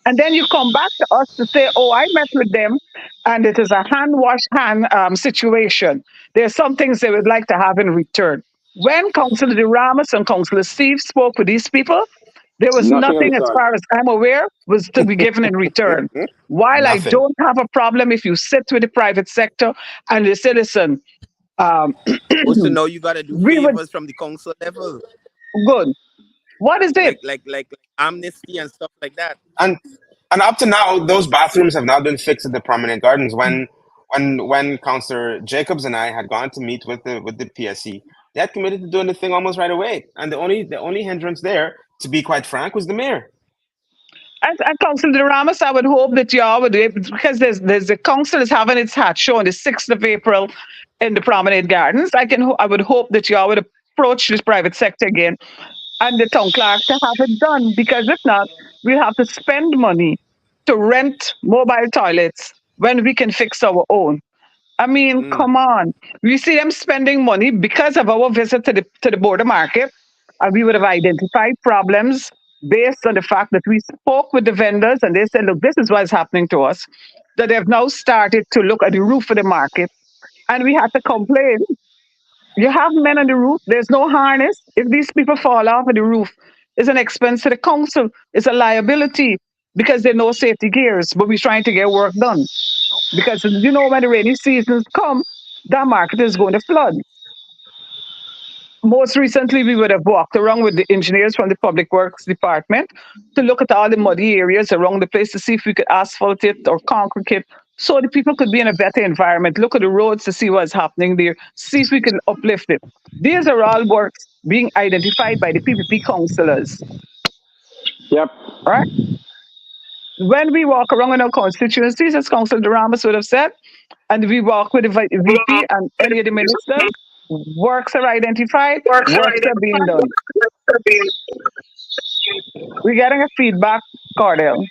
And then you come back to us to say, oh, I met with them and it is a hand wash hand situation. There are some things they would like to have in return. When Councillor De Ramos and Councillor Steve spoke with these people, there was Nothing of nothing, the as sort. far as I'm aware, was to be given in return. While I Nothing. don't have a problem if you sit with the private sector and they say, listen, um, Also, now you gotta do we would, favors from the council level, good. What is it? like amnesty and stuff like that. And up to now, those bathrooms have not been fixed at the prominent gardens. When Councillor Jacobs and I had gone to meet with the PSC, they had committed to doing the thing almost right away. And the only hindrance there, to be quite frank, was the mayor. And Council De Ramos, I would hope that y'all would, because there's the council is having its hat show on the 6th of April in the Promenade Gardens. I would hope that y'all would approach this private sector again and the town clerk to have it done, because if not, we'll have to spend money to rent mobile toilets when we can fix our own. I mean, Mm. come on. We see them spending money because of our visit to the border market, and we would have identified problems based on the fact that we spoke with the vendors and they said, look, this is what's happening to us. That they've now started to look at the roof of the market, and we had to complain You have men on the roof. There's no harness. If these people fall off of the roof, it's an expense to the council. It's a liability because there are no safety gears. But we're trying to get work done because when the rainy seasons come, that market is going to flood. Most recently, we would have walked around with the engineers from the public works department to look at all the muddy areas around the place to see if we could asphalt it or concrete it so the people could be in a better environment. Look at the roads to see what's happening there, see if we can uplift it. These are all works being identified by the PPP councillors, Yep. right? When we walk around in our constituencies, as Councillor Daramas would have said, and we walk with the VP and any of the ministers, works are identified, works are being done. We're getting a feedback, Cordell.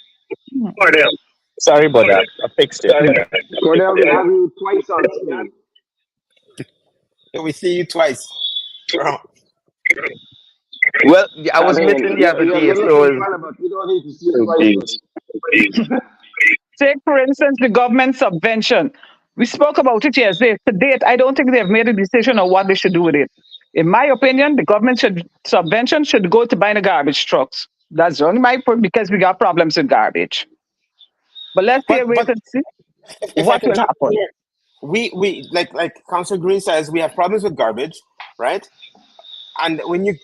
Sorry about that. I fixed it. Cordell, we have you twice on screen. We see you twice. Well, I was missing the other you're day, looking so fun, but you don't need to see it twice. Take, for instance, the government subvention. We spoke about it yesterday. To date, I don't think they've made a decision on what they should do with it. In my opinion, the government subvention should go to buying the garbage trucks. That's only my point because we got problems with garbage. But let's But wait and see if I what can will jump in happen. here, we like Councilor Green says, we have problems with garbage, right? And when you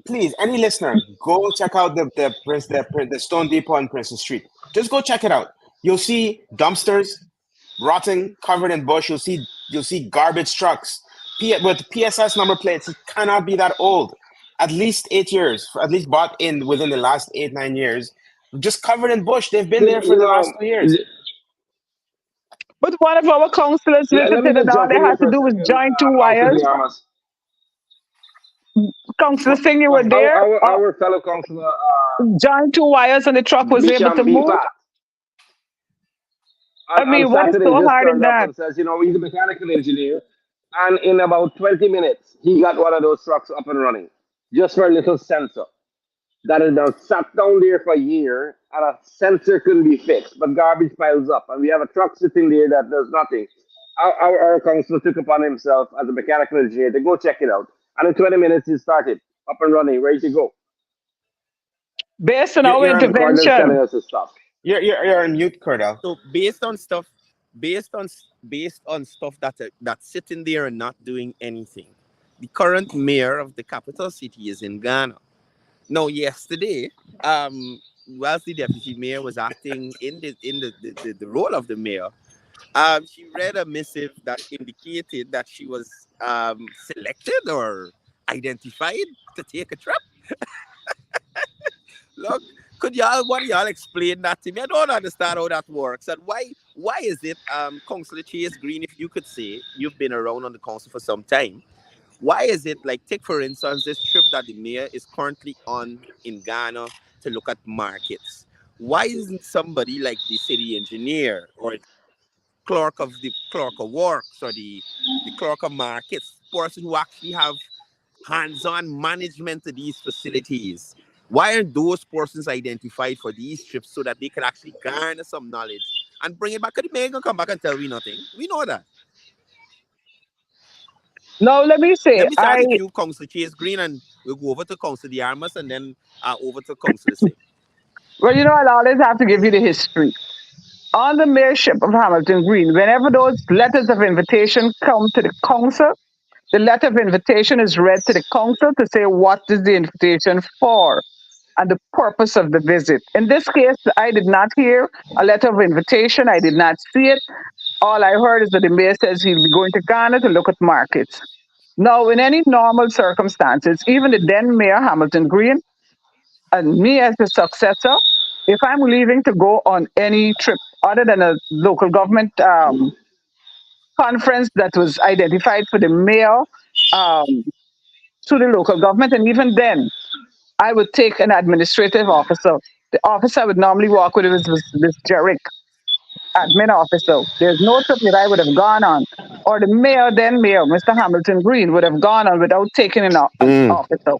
please, any listener, go check out the Stone Depot on Princeton Street. Just go check it out. You'll see dumpsters rotting, covered in bush. You'll see garbage trucks with PSS number plates. It cannot be that old. At least 8 years, at least bought in within the last 8-9 years. Just covered in bush. They've been there for the last 2 years. But one of our councillors Let me visited and just all jump they in here had to for a do was second, join two Council wires. Diarmas. Councillor Singh, you were there. Our fellow councillor, Join two wires and the truck was able to Bisham move. Bipat, I on mean, what is Saturday so just hard in turned up that? and says, he's a mechanical engineer. And in about 20 minutes, he got one of those trucks up and running just for a little sensor that has now sat down there for a year and a sensor couldn't be fixed, but garbage piles up. And we have a truck sitting there that does nothing. Our council took upon himself as a mechanical engineer to go check it out. And in 20 minutes, it started up and running, ready to go. Based on our You're on Cordell's telling intervention, us to stop. You're on mute, Cordell. So based on stuff that's sitting there and not doing anything, the current mayor of the capital city is in Ghana. Now, yesterday, whilst the deputy mayor was acting in the role of the mayor, she read a missive that indicated that she was selected or identified to take a trip. Look, one of y'all explain that to me? I don't understand how that works. And why is it, Councillor Chase Green, if you could say you've been around on the council for some time, why is it, like, take for instance this trip that the mayor is currently on in Ghana to look at markets? Why isn't somebody like the city engineer or clerk of works or the clerk of markets, person who actually have hands-on management of these facilities? Why aren't those persons identified for these trips so that they can actually garner some knowledge and bring it back? Because the mayor gonna come back and tell me nothing. We know that. now let me say, Let me start with you, Councillor Chase Green, and we'll go over to Councillor Diarmas and then over to Councillor Singh. well, I'll always have to give you the history. On the mayorship of Hamilton Green, whenever those letters of invitation come to the council, the letter of invitation is read to the council to say what is the invitation for and the purpose of the visit. In this case, I did not hear a letter of invitation. I did not see it. All I heard is that the mayor says he'll be going to Ghana to look at markets. Now, in any normal circumstances, even the then mayor, Hamilton Green, and me as the successor, if I'm leaving to go on any trip other than a local government conference that was identified for the mayor to the local government, and even then, I would take an administrative officer. The officer would normally walk with was this Jerick, admin officer. There's no trip that I would have gone on, or the mayor, then mayor, Mr. Hamilton Green, would have gone on without taking an officer.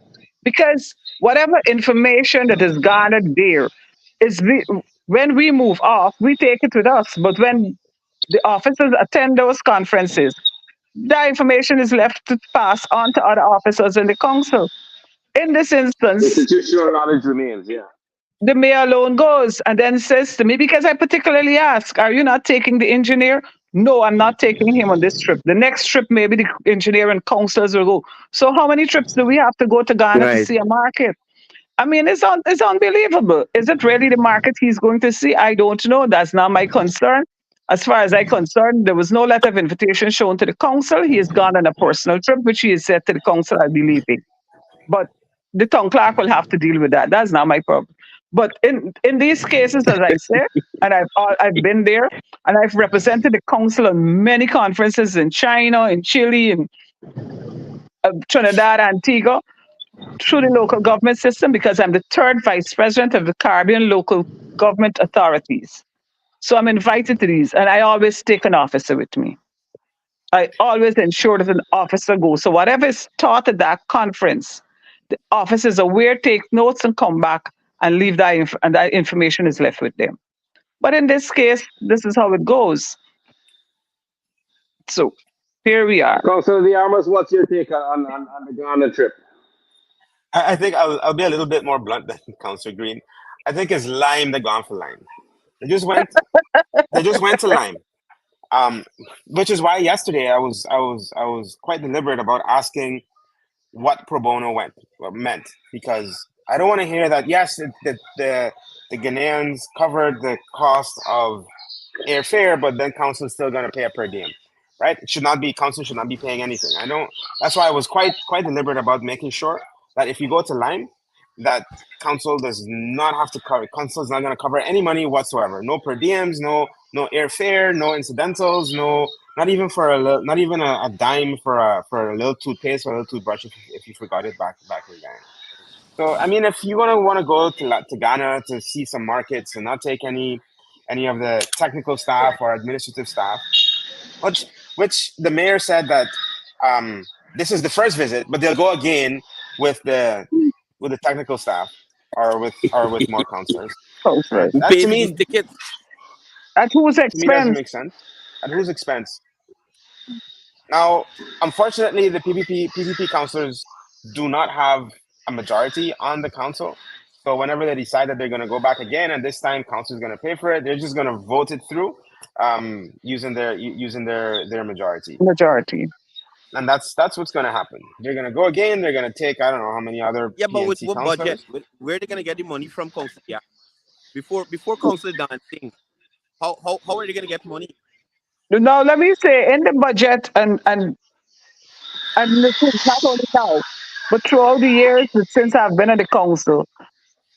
Because whatever information that is garnered there when we move off, we take it with us. But when the officers attend those conferences, That information is left to pass on to other officers in the council. In this instance, Institutional knowledge remains. Yeah. the mayor alone goes and then says to me, because I particularly ask, are you not taking the engineer? No, I'm not taking him on this trip. The next trip, maybe the engineer and councillors will go. So how many trips do we have to go to Ghana to Right. see a market? I mean, it's unbelievable. Is it really the market he's going to see? I don't know. That's not my concern. As far as I'm concerned, there was no letter of invitation shown to the council. He has gone on a personal trip, which he has said to the council, I'll be leaving. But the town clerk will have to deal with that. That's not my problem. But in these cases, as I said, and I've been there, and I've represented the council on many conferences in China, in Chile, in Trinidad, Antigua, through the local government system because I'm the third vice president of the Caribbean local government authorities. So I'm invited to these, and I always take an officer with me. I always ensure that an officer goes. So whatever is taught at that conference, the officers are aware, take notes, and come back and leave and that information is left with them. But in this case, this is how it goes. So here we are. Councillor De Armas, what's your take on the Ghana trip? I think I'll be a little bit more blunt than Councillor Green. I think it's Lime that gone for Lime. They just went to Lime. Which is why yesterday I was quite deliberate about asking what pro bono meant, because I don't want to hear that yes the Ghanaians covered the cost of airfare, but then council is still going to pay a per diem, right? Council should not be paying anything. I know that's why I was quite deliberate about making sure that if you go to Lime, that council does not have to cover. Council is not going to cover any money whatsoever. No per diems, no airfare, no incidentals, not even a dime for a little toothpaste or a little toothbrush if you forgot it back in Ghana. So I mean, if you want to go to Ghana to see some markets and not take any of the technical staff or administrative staff, which the mayor said that this is the first visit, but they'll go again with the technical staff or with more counselors. Right? Who That pay to for these me tickets? At whose doesn't expense? make sense. At whose expense? Now, unfortunately, the PPP councillors do not have a majority on the council. So whenever they decide that they're going to go back again, and this time council is going to pay for it, they're just going to vote it through using their majority. And that's what's going to happen. They're going to go again. They're going to take I don't know how many other Yeah, but with PNC what budget? councillors. Where are they gonna get the money from, council? Yeah, before council dancing, how are they gonna get money? Now, let me say, in the budget, and listen, not only now, but throughout the years since I've been at the council,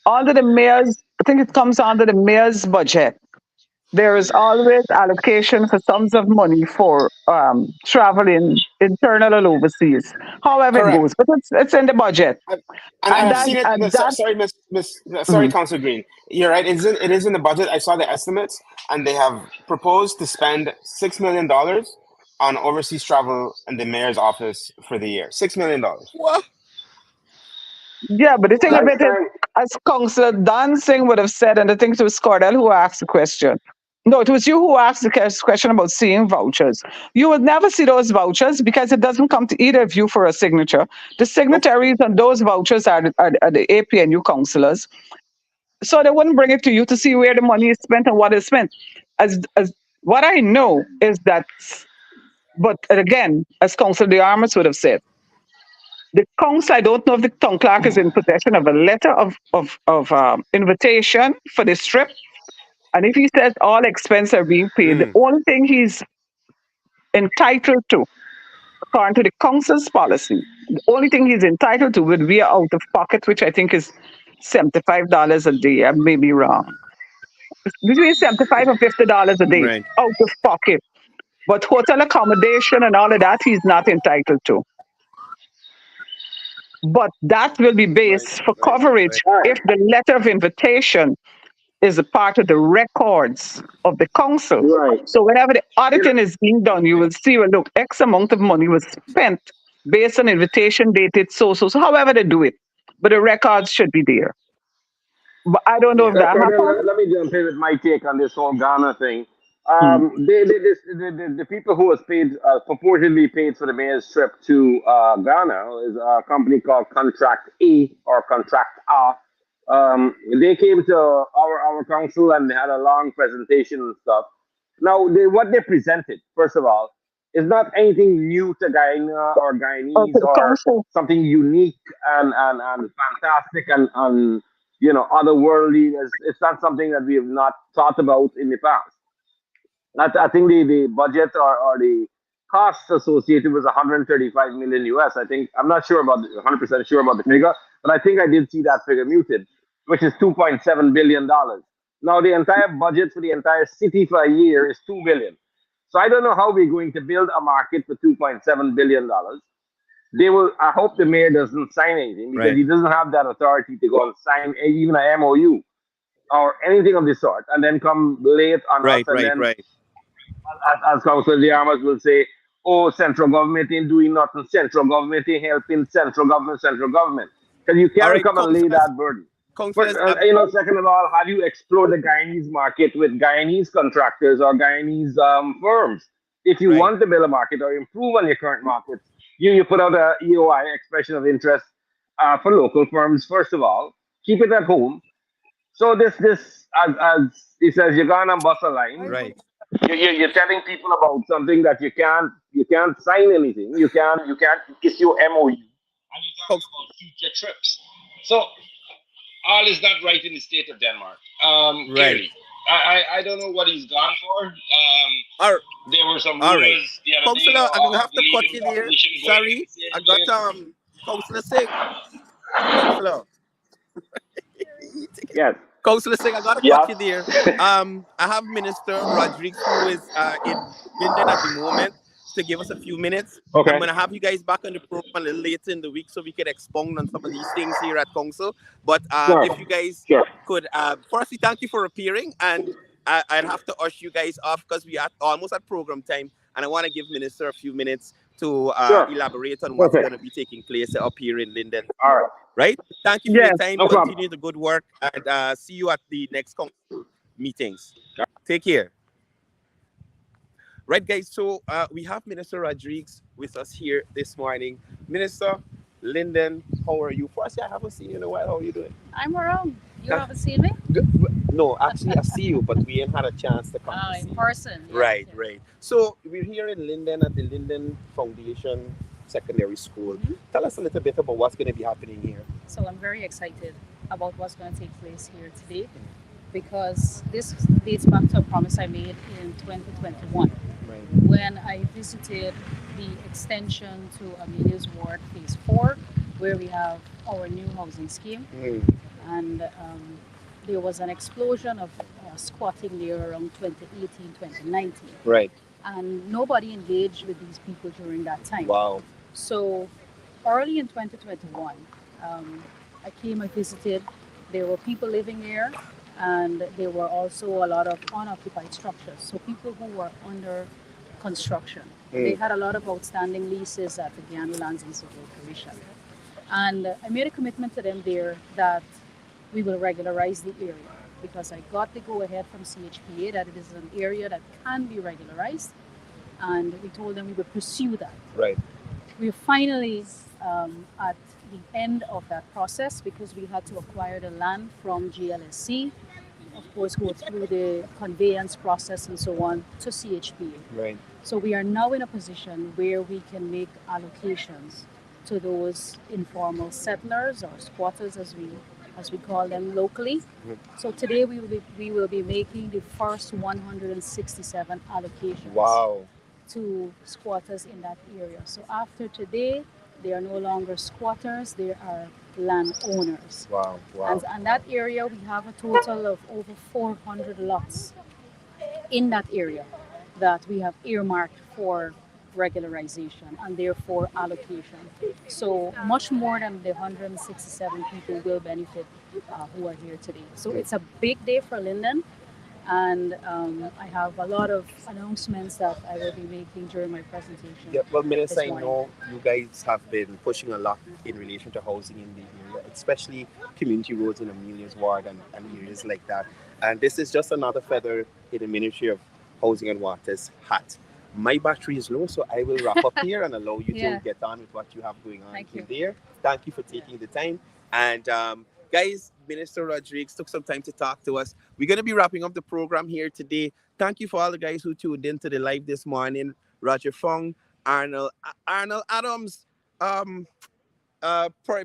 under the mayor's, I think it comes under the mayor's budget. There is always allocation for sums of money for traveling, internal and overseas. However it Correct. goes, but it's in the budget, And and I've that seen it. and that. Sorry, Councillor Green. You're right. It is in the budget. I saw the estimates, and they have proposed to spend $6 million on overseas travel in the mayor's office for the year. $6 million. What? Yeah, but the thing of it is, Lifetime. as Councillor Dancing would have said, and I think it was Cordell who asked the question. No, it was you who asked the question about seeing vouchers. You would never see those vouchers because it doesn't come to either of you for a signature. The Nope. signatories on those vouchers are the APNU councillors. So they wouldn't bring it to you to see where the money is spent and what is spent. As what I know is that, but again, as Councillor De Armas would have said, the council, I don't know if the town clerk is in possession of a letter of invitation for this trip. And if he says all expenses are being paid, the only thing he's entitled to, according to the council's policy, the only thing he's entitled to would be out of pocket, which I think is $75 a day. I may be wrong. It's between $75 and $50 a day Right. out of pocket. But hotel accommodation and all of that, he's not entitled to. But that will be based for coverage if the letter of invitation is a part of the records of the council. Right. So whenever the auditing is being done, you will see, well, look, X amount of money was spent based on invitation dated so. However they do it. But the records should be there. But I don't know if that Cordell, happened. let me jump in with my take on this whole Ghana thing. Mm. The people who was paid purportedly paid for the mayor's trip to Ghana is a company called Contract A or Contract A. They came to our council and they had a long presentation and stuff. Now, what they presented, first of all, is not anything new to Guyana or Okay, Guyanese or council. something unique and fantastic and otherworldly. It's not something that we have not thought about in the past. I think the budget or the costs associated was 135 million US. I think I'm not sure about 100% sure about the figure, but I think I did see that figure muted, which is 2.7 billion dollars. Now the entire budget for the entire city for a year is 2 billion. So I don't know how we're going to build a market for 2.7 billion dollars. They will. I hope the mayor doesn't sign anything because Right. he doesn't have that authority to go and sign even an MOU or anything of the sort, and then come late on us, Right. and Right. then Right. as Council the Armas will say, oh, central government ain't doing nothing, central government ain't helping, central government. Because you All can't right, come and lay councillors. that burden. But, Councillors. second of all, have you explored the Guyanese market with Guyanese contractors or Guyanese firms? If you Right. want to build a market or improve on your current markets, you put out a EOI, expression of interest, for local firms, first of all. Keep it at home. So as it says, you're gonna bust a line. Right. You're telling people about something that you can't sign anything. You can't issue MOU, and you're talking Council. about future trips. So all is not right in the state of Denmark. Right. Clearly, I don't know what he's gone for. All, There were some all right. rumors the other day Councillor, I'm gonna of have to cut leaving you the there. opposition going in Sorry, the same I got place. Councillor Singh. Councillor. Yes. Councillor Singh, I gotta cut Yes. you there. I have Minister Rodriguez who is in Linden at the moment to give us a few minutes. I'm Okay. gonna have you guys back on the program a little later in the week so we can expound on some of these things here at Council. But Sure. if you guys Sure. could, firstly, thank you for appearing, and I'd have to ush you guys off because we are almost at program time, and I want to give Minister a few minutes to Sure. elaborate on what's Perfect. going to be taking place up here in Linden. All right. Right? Thank you for your Yes. time. No problem. Continue the good work, and see you at the next meetings. Take care. Right, guys. So we have Minister Rodriguez with us here this morning. Minister Linden, how are you? Firstly, I haven't seen you in a while. How are you doing? I'm around. You Huh? haven't seen me? No, actually, I see you, but we ain't had a chance to come to see In you. person. Yeah, Right, yeah. right. So we're here in Linden at the Linden Foundation Secondary School. Mhm. Tell us a little bit about what's going to be happening here. So I'm very excited about what's going to take place here today because this dates back to a promise I made in 2021 Right. when I visited the extension to Amelia's Ward Phase 4 where we have our new housing scheme. And there was an explosion of squatting there around 2018, 2019. Right. And nobody engaged with these people during that time. Wow. So early in 2021, I came, I visited. There were people living there, and there were also a lot of unoccupied structures. So people who were under construction. They had a lot of outstanding leases at the Guyana Lands Institute Corporation. And I made a commitment to them there that we will regularize the area because I got the go ahead from CHPA that it is an area that can be regularized. And we told them we would pursue that. Right. We're finally at the end of that process because we had to acquire the land from GLSC, of course, go through the conveyance process and so on to CHPA. Right. So we are now in a position where we can make allocations to those informal settlers or squatters as we call them locally. So today we will be making the first 167 allocations. Wow. To squatters in that area. So after today, they are no longer squatters, they are landowners. Wow. Wow. And that area, we have a total of over 400 lots in that area that we have earmarked for regularization and therefore allocation. So much more than the 167 people will benefit who are here today. So it's a big day for Linden. And I have a lot of announcements that I will be making during my presentation. Yeah, well, Minister, I this morning. know you guys have been pushing a lot in relation to housing in the area, especially community roads in Amelia's Ward and areas like that. And this is just another feather in the Ministry of Housing and Water's hat. My battery is low, so I will wrap up here and allow you Yeah. to get on with what you have going on Thank in you. there. Thank you for taking the time. And guys, Minister Rodriguez took some time to talk to us. We're going to be wrapping up the program here today. Thank you for all the guys who tuned into the live this morning. Roger Fong, Arnold Adams, Prime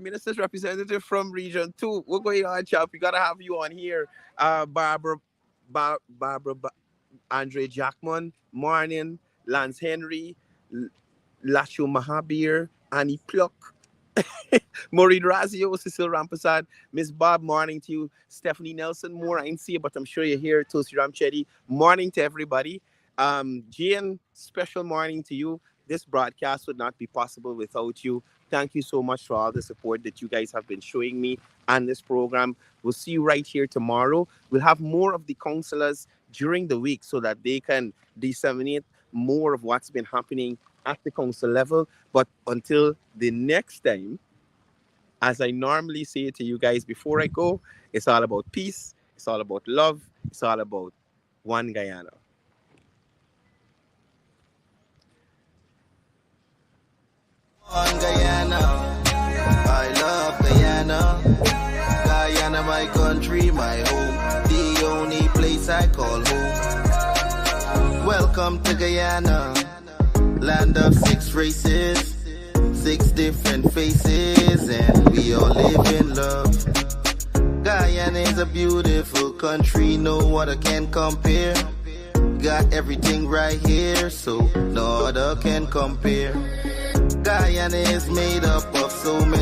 Minister's representative from Region 2. We're going on, chap. We got to have you on here. Barbara, Andre Jackman, morning. Lance Henry, Lashu Mahabir, Annie Pluck, Maureen Razio, Cecil Rampasad, Miss Bob, morning to you. Stephanie Nelson, more I ain't see you, but I'm sure you're here. Tosi Ramchetty, morning to everybody. Jane, special morning to you. This broadcast would not be possible without you. Thank you so much for all the support that you guys have been showing me on this program. We'll see you right here tomorrow. We'll have more of the counselors during the week so that they can disseminate more of what's been happening at the council level. But until the next time, as I normally say to you guys before I go, it's all about peace, it's all about love, it's all about one Guyana. One Guyana, I love Guyana. Guyana, my country, my home, the only place I call home. Welcome to Guyana, land of 6 races, 6 different faces, and we all live in love. Guyana is a beautiful country, no other can compare. Got everything right here, so no other can compare. Guyana is made up of so many